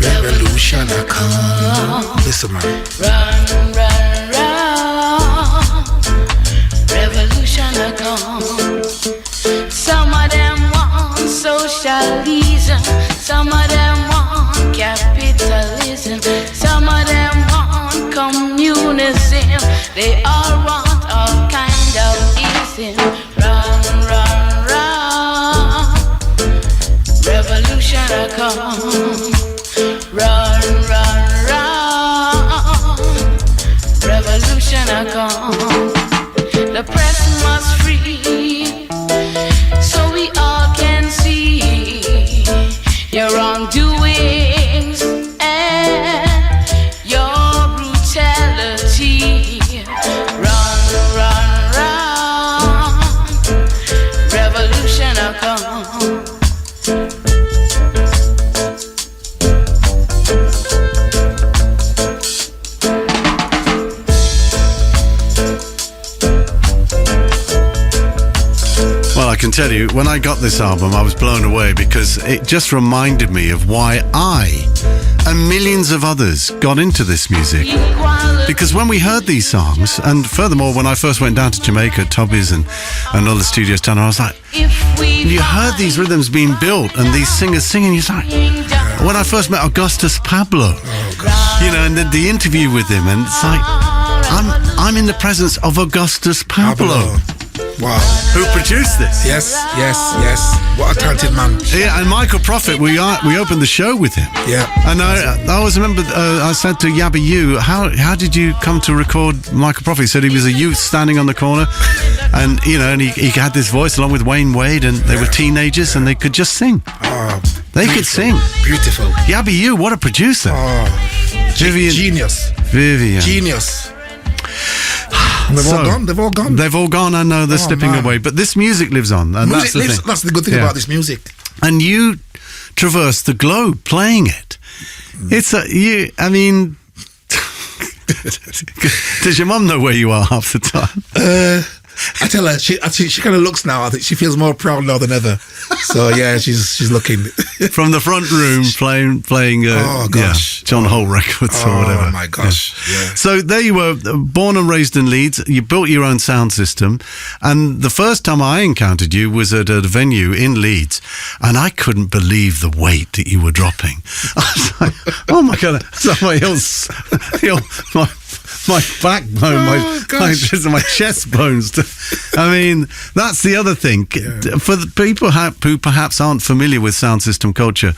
Revolution I come. Listen, man. Run, run, run. Revolution I come. Some of them want socialism. Some of them want capitalism. Some of them want communism. They all want all kind of ism. Run, run, run. Revolution I come. Run, run, run. Revolution I come. The press must free, so we all can see your wrongdoings and your brutality. Run, run, run. Revolution I come. I can tell you, when I got this album, I was blown away because it just reminded me of why I and millions of others got into this music. Because when we heard these songs, and furthermore, when I first went down to Jamaica, Tubby's and all the studios down there, I was like, you heard these rhythms being built and these singers singing, you're like, when I first met Augustus Pablo, you know, and then the interview with him, and it's like, I'm in the presence of Augustus Pablo. Wow. Who produced this? Yes. What a talented man. Yeah, and Michael Prophet, we opened the show with him. Yeah. And I always remember, I said to Yabba You, how did you come to record Michael Prophet? He said he was a youth standing on the corner, and you know, and he had this voice along with Wayne Wade, and they were teenagers, and they could just sing. Oh, they could sing. Beautiful. Yabba You, what a producer. Oh, Genius. They've all gone. They've all gone. I know they're slipping away, but this music lives on, and that's the thing. That's the good thing about this music. And you traverse the globe playing it. It's I mean, does your mum know where you are half the time? I tell her, she kind of looks now. I think she feels more proud now than ever. So yeah, she's looking from the front room playing. John Holt records or whatever. Oh my gosh! Yeah. So there you were, born and raised in Leeds. You built your own sound system, and the first time I encountered you was at a venue in Leeds, and I couldn't believe the weight that you were dropping. I was like, oh my God! My backbone, my chest bones. I mean, that's the other thing. Yeah. For the people who perhaps aren't familiar with sound system culture,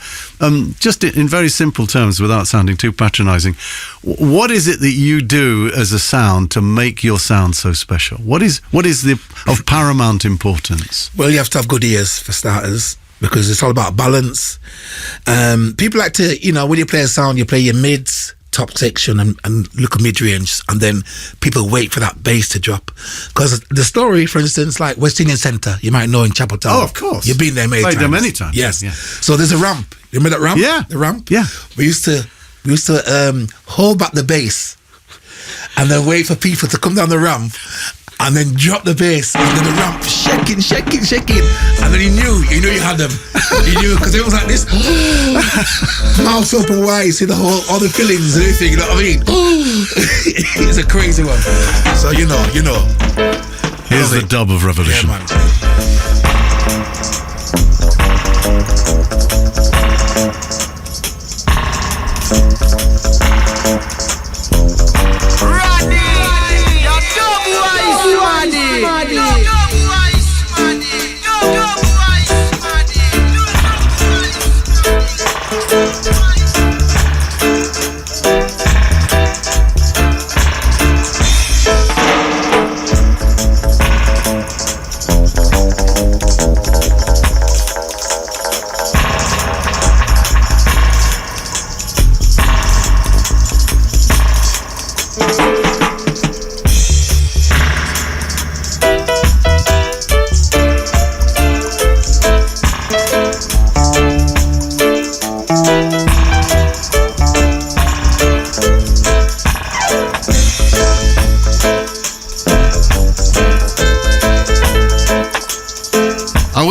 just in very simple terms, without sounding too patronising, what is it that you do as a sound to make your sound so special? What is of paramount importance? Well, you have to have good ears for starters, because it's all about balance. People like to, you know, when you play a sound, you play your mids, top section and look at mid-range, and then people wait for that bass to drop. Because the story, for instance, like West Indian Centre, you might know in Chapel Town. Oh, of course. You've been there many times. Played there many times. Yes. Yeah. So there's a ramp. You remember that ramp? Yeah. The ramp? Yeah. We used to hold back the bass and then wait for people to come down the ramp and then drop the bass, and then the ramp shaking, and then you knew you had them. You knew, because it was like this, mouth open wide, see all the fillings and everything. You know what I mean? It's a crazy one. So you know. Here's the dub of Revolution. Yeah, man.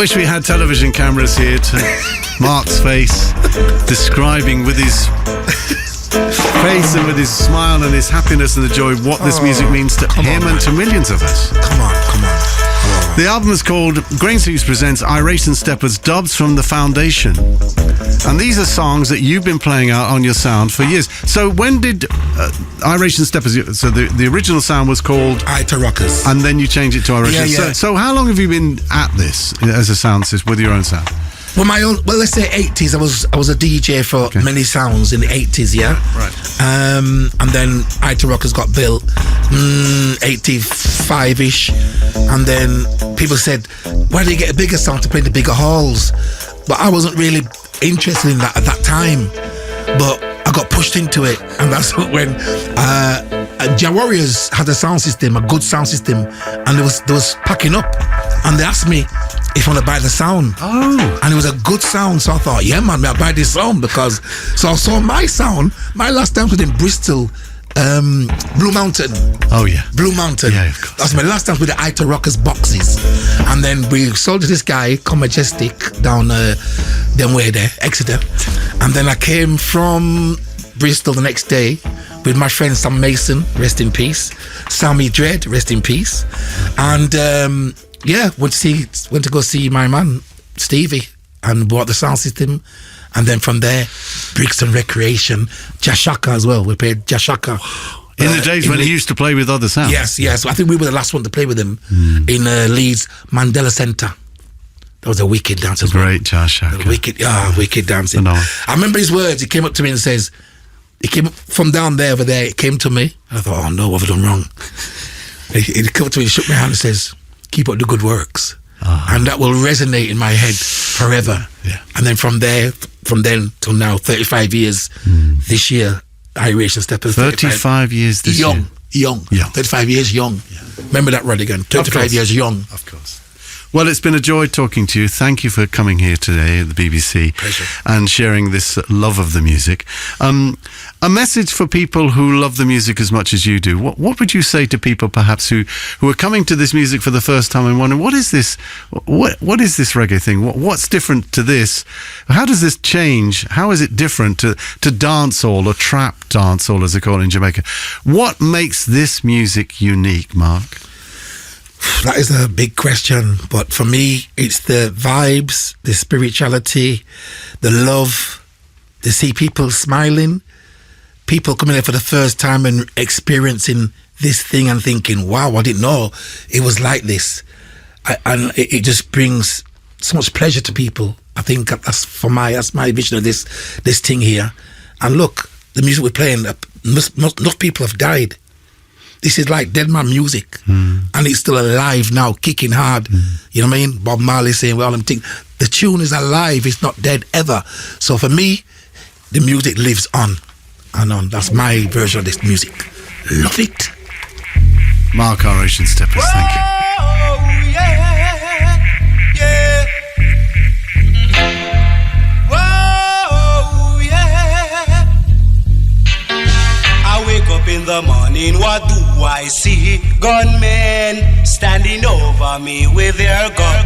wish we had television cameras here to Mark's face, describing with his face and with his smile and his happiness and the joy what this music means to him and to millions of us. Come on. The album is called Grainsleeves Presents Iration Steppers Dubs from the Foundation. And these are songs that you've been playing out on your sound for years. So when did Iration Steppers, so the original sound was called Ita Rockers. And then you changed it to Iration. Yeah. So how long have you been at this as a sound system with your own sound? Well, let's say 80s. I was a DJ for many sounds in the 80s, yeah? Right. And then Ita Rockers got built 85-ish. And then people said, why do you get a bigger sound to play in the bigger halls? But I wasn't really interested in that at that time. But I got pushed into it. And that's when Jah Warriors had a sound system, a good sound system. And they was packing up. And they asked me if I want to buy the sound. Oh. And it was a good sound. So I thought, yeah, man, I'll buy this sound because... So I saw my sound. My last time was in Bristol, Blue Mountain. Oh, yeah. Blue Mountain. Yeah, of course. That's my last time with the Ita Rockers boxes. And then we sold to this guy called Majestic down them way there, Exeter. And then I came from Bristol the next day with my friend Sam Mason, rest in peace. Sammy Dread, rest in peace. And... went to go see my man Stevie and bought the sound system, and then from there, Brixton Recreation, Jashaka as well. We played Jashaka in the days when he used to play with other sounds. Yes. I think we were the last one to play with him in Leeds Mandela Centre. That was a wicked dance as well. Great Jashaka. Wicked dancing. I remember his words. He came up to me and says, he came up from down there over there. He came to me. And I thought, oh no, what have I done wrong? He came up to me and shook my hand and says, keep up the good works. And that will resonate in my head forever. Yeah. And then from then till now, 35 years this year, Iration Steppers. 35 years this year. Young. 35 years young. Yeah. Remember that, Rodigan. 35 years young. Of course. Well, it's been a joy talking to you. Thank you for coming here today at the BBC. Pleasure. And sharing this love of the music. A message for people who love the music as much as you do. What would you say to people perhaps who are coming to this music for the first time and wondering, what is this? What is this reggae thing? What's different to this? How does this change? How is it different to dancehall or trap dancehall, as they call it in Jamaica? What makes this music unique, Mark? That is a big question, but for me, it's the vibes, the spirituality, the love, to see people smiling, people coming there for the first time and experiencing this thing and thinking, wow, I didn't know it was like this. And it just brings so much pleasure to people. I think that's my vision of this thing here. And look, the music we're playing, enough people have died. This is like dead man music, and it's still alive now, kicking hard. You know what I mean? Bob Marley saying, well, the tune is alive, it's not dead ever. So for me, the music lives on and on. That's my version of this music. Love it. Mark Iration Steppers, thank you. In the morning, what do I see? Gunmen standing over me with their gun.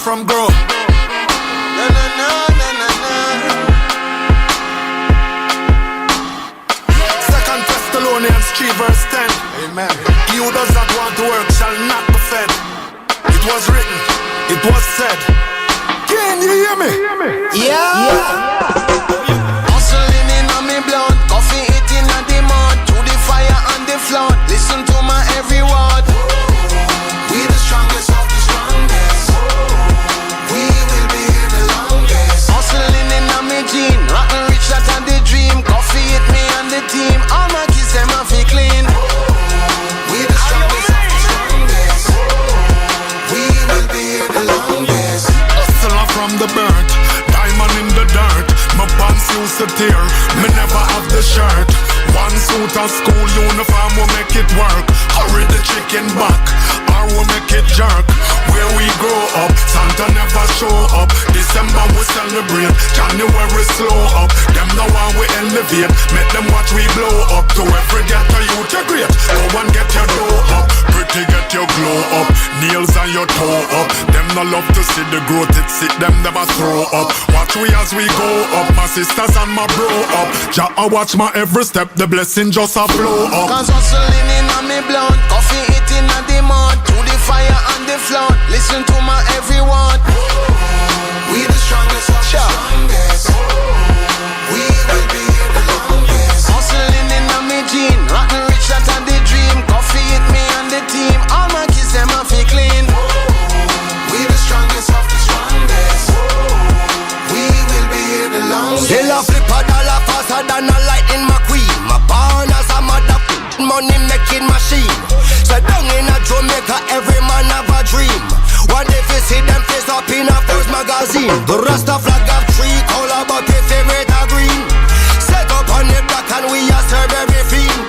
From grow. Na, na, na, na, na, na. 2 Thessalonians 3 verse 10. Amen. He who does not It was written, it was said. Can you hear me? Yeah. Hustling in on me blood, coffee eating at the mud, to the fire and the flood. Listen to my every word. We the strongest of the strongest. We will be here the longest. Hustling in on me gene, rotten rich that and the dream. Coffee hit me and the team. All my kids them off it clean. We the strongest of the strongest. We will be here the longest. Hustler from the birth, diamond in the dirt. My pants used to tear, me never have the shirt. One suit of school uniform will make it work. Hurry the chicken back, or we'll make it jerk. Where we grow up, Santa never show up. December we celebrate, January slow up. Them know how we elevate, make them watch we blow up. To every ghetto youth you great, go and get your dough up. Pretty get your glow up, nails and your toe up. Them no love to see the growth, it sit them never throw up. Watch we as we go up, my sisters and my bro up. Jah watch my every step, the blessing just a flow up. Cause hustling in on me blood, coffee eating at the mud, to the fire and the flood. Listen to my every word. We the strongest of the strongest. We will be here the longest. Hustling in on me gene, rotten rich that and the dream. Coffee hit me and the team. All my kids them off it clean. We the strongest of the strongest. We will be here the longest. Still a flip a dollar faster than a lightning McQueen. My born as a mother money making machine. So down in a Jamaica, every man have a dream. What if you see them face up in a first magazine? The Rasta flag of three color, but your favorite are green. Set up on the block and we a serve every fiend.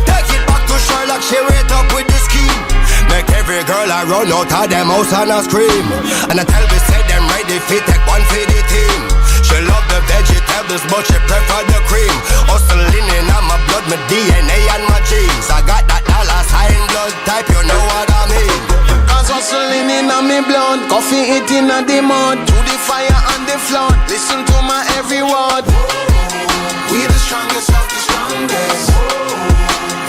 Take it back to Sherlock, she rate up with the scheme. Make every girl I run out of them house and a scream. And I tell me say them ready fit take one for the team. She love the vegetables but she prefer the cream. Hustling in on my blood, my DNA and my genes. I got that dollar sign blood type, you know what I mean. Cause hustling in on me blood, coffee eating at the mud, to the fire and the flood. Listen to my every word. We the strongest of the strongest.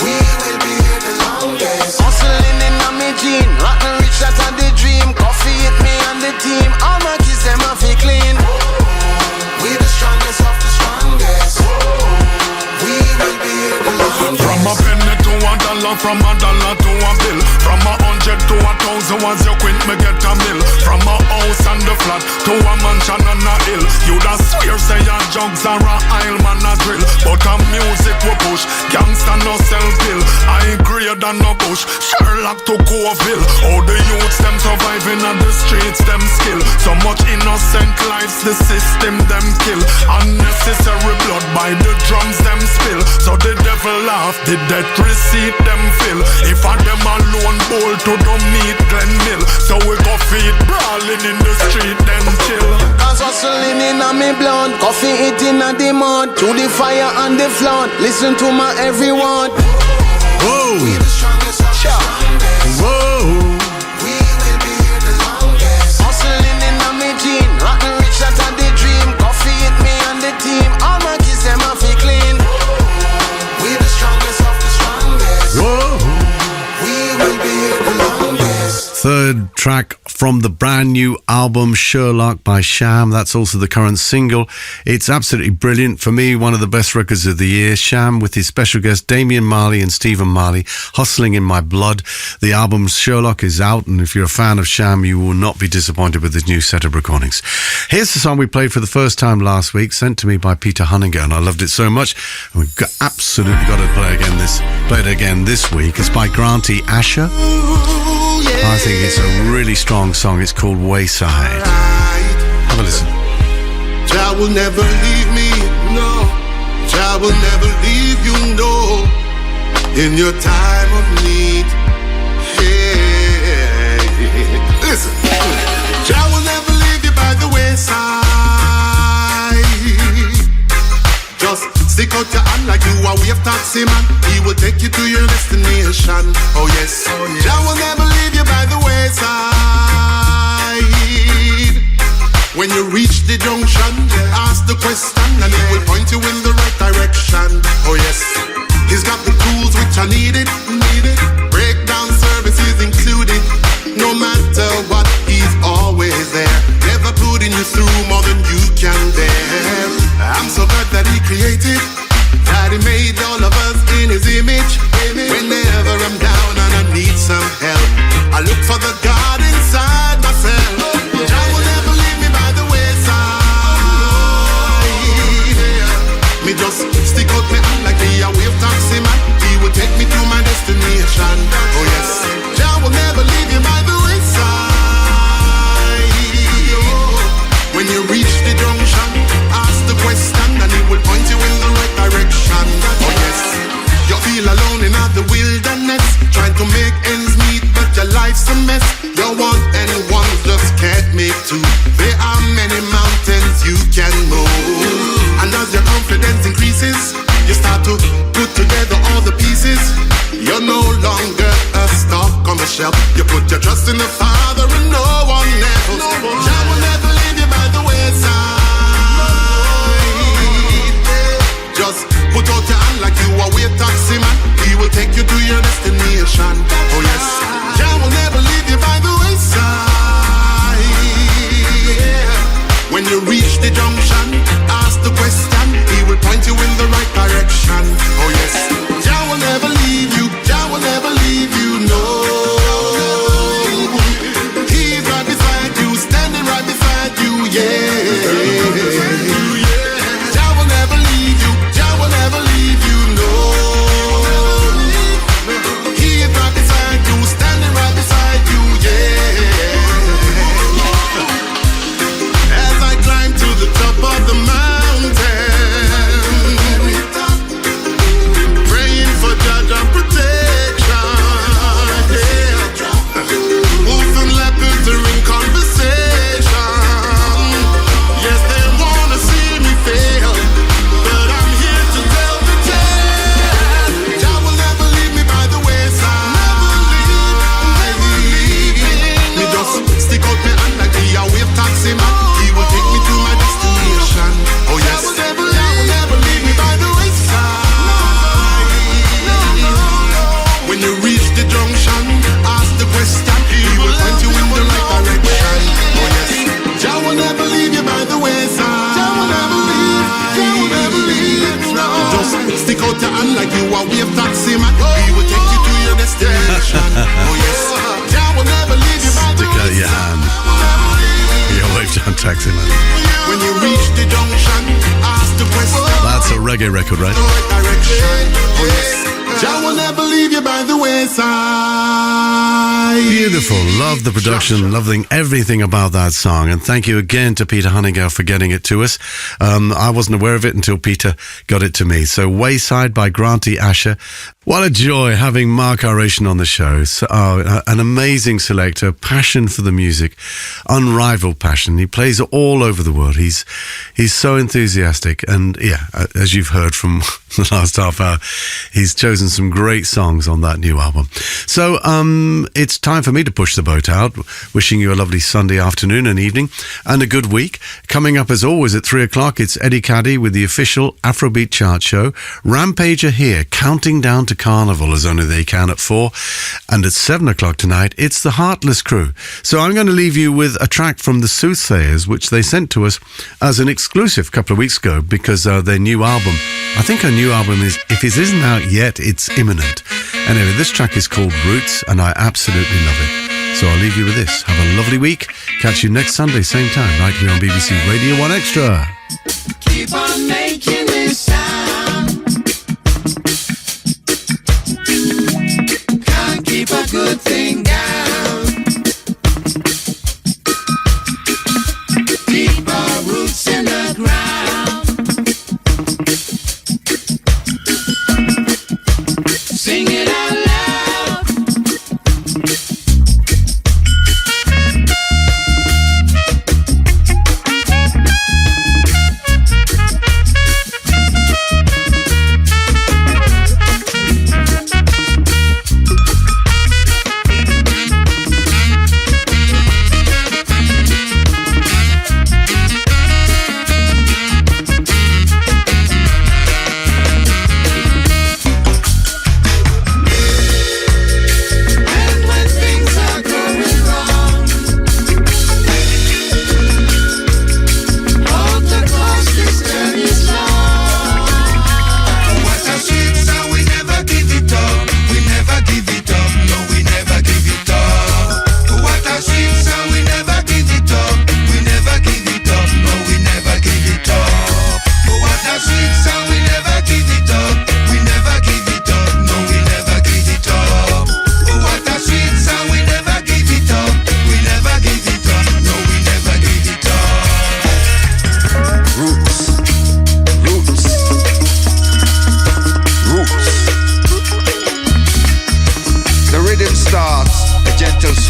We will be here the longest. Hustling in on me gene, rotten rich that and the dream. Coffee hit me and the team. All my kids them off it clean. We the strongest of the strongest. We will be here the longest. From a penny to a dollar, from a dollar to a bill, from 100 to 1,000, once you quit me get a mill. From a house and the flat to a mansion on a hill. You'd a swear say your jugs are a aisle man a drill. But a music we push, gangsta no sell pill. I grade and no bush, Sherlock to Coville. All the youths them surviving on the streets, them skill. So much innocent lives, the system them kill. Unnecessary blood by the drums them spill. So the devil laugh, the death receipt them fill. If I them alone bowl to the meat Glen Mill. So we go feed brawling in the street then chill. Cause hustling in on me blood, coffee eating at the mud, to the fire and the flood. Listen to my every word. Whoa. We the strongest of the strongest. Whoa. We will be here the longest. Hustling in on me gene, rotten rich that and the dream. Coffee hit me and the team. All my kids them off it clean. We the strongest of the strongest. Whoa. We will be here the longest. Third track from the brand new album Sherlock by Sham. That's also the current single. It's absolutely brilliant. For me, one of the best records of the year. Sham with his special guest Damian Marley and Stephen Marley, Hustling in My Blood. The album Sherlock is out, and if you're a fan of Sham, you will not be disappointed with his new set of recordings. Here's the song we played for the first time last week, sent to me by Peter Hunninger, and I loved it so much. And we've absolutely got to play it again this week. It's by Granty Asher. I think it's a really strong song. It's called Wayside. Have a listen. Jah will never leave me, no. Jah will never leave you, no. In your time of need, yeah. Listen, Jah will never leave you by the wayside. Just stick out your hand like you are wave taxi man. He will take you to your destination. Oh yes, Jah will never leave you by the wayside. When you reach the junction, ask the question and he will point you in the right direction. Oh yes, he's got the tools which are needed. Breakdown service is included. No matter life's a mess. Don't want anyone, just can't make two. There are many mountains you can move. And as your confidence increases, you start to put together all the pieces. You're no longer a stock on the shelf. You put your trust in the Father and no one else. Jah will never leave you by the wayside. Just put out your hand like you are a taxi man. He will take you to your destination. Oh yes, Jah will never leave you by the wayside. When you reach the junction, ask the question. He will point you in the right direction. Oh yes, Jah will never leave you. Jah will never leave you. No, He's right beside you, standing right beside you. Yeah, Jah will never leave you. Jah will never leave you. No, He's right beside you, standing right beside you. Yeah. As I climb to the top of the mountain, praying for Jah protection. Yeah. Wolves and leopards are in conversation. Yes, they wanna see me fail, but I'm here to tell the tale. Jah will never leave me by the wayside. Never leave me. Just stick out my hand like he a wave taxi man. He will take me to my destination. Oh yes, Jah will never leave me by the wayside. When you reach the junction, ask the question. He will point you in the right direction. Oh yes, Jah will never leave you by the wayside. Jah will never leave. Jah will never leave. Just stick out your hand like you a wave taxi man. He will take you to your destination. Oh yes, Jah will never leave you by the Stick out your hand. Your wave down taxi man. When you reach the junction, ask the question. That's a reggae record, right? Direction. Oh yes, Jah will never leave you by the wayside. Beautiful. Love the production. Loving everything about that song. And thank you again to Peter Honeygill for getting it to us. I wasn't aware of it until Peter got it to me. So Wayside by Granty Asher. What a joy having Mark Aration on the show. So, an amazing selector, passion for the music, unrivaled passion. He plays all over the world. He's so enthusiastic. And yeah, as you've heard from the last half hour, he's chosen some great songs on that new album. So it's time for me to push the boat out. Wishing you a lovely Sunday afternoon and evening and a good week. Coming up as always at 3 o'clock, it's Eddie Caddy with the official Afrobeat chart show. Rampage are here, counting down to Carnival as only they can at 4. And at 7 o'clock tonight, it's the Heartless Crew. So I'm going to leave you with a track from the Soothsayers, which they sent to us as an exclusive a couple of weeks ago because their new album, I think her new album is, if it isn't out yet, it's imminent. Anyway, this track is called Roots and I absolutely love it. So I'll leave you with this. Have a lovely week. Catch you next Sunday, same time, right here on BBC Radio 1 Extra. Keep on making this sound. Can't keep a good thing down. Deeper roots in the ground. Sing it out loud.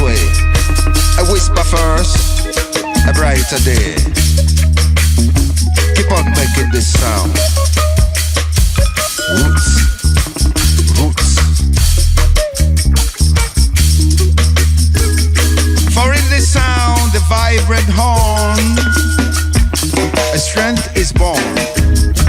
way. A whisper first, a brighter day. Keep on making this sound. Roots. For in this sound, the vibrant horn, a strength is born.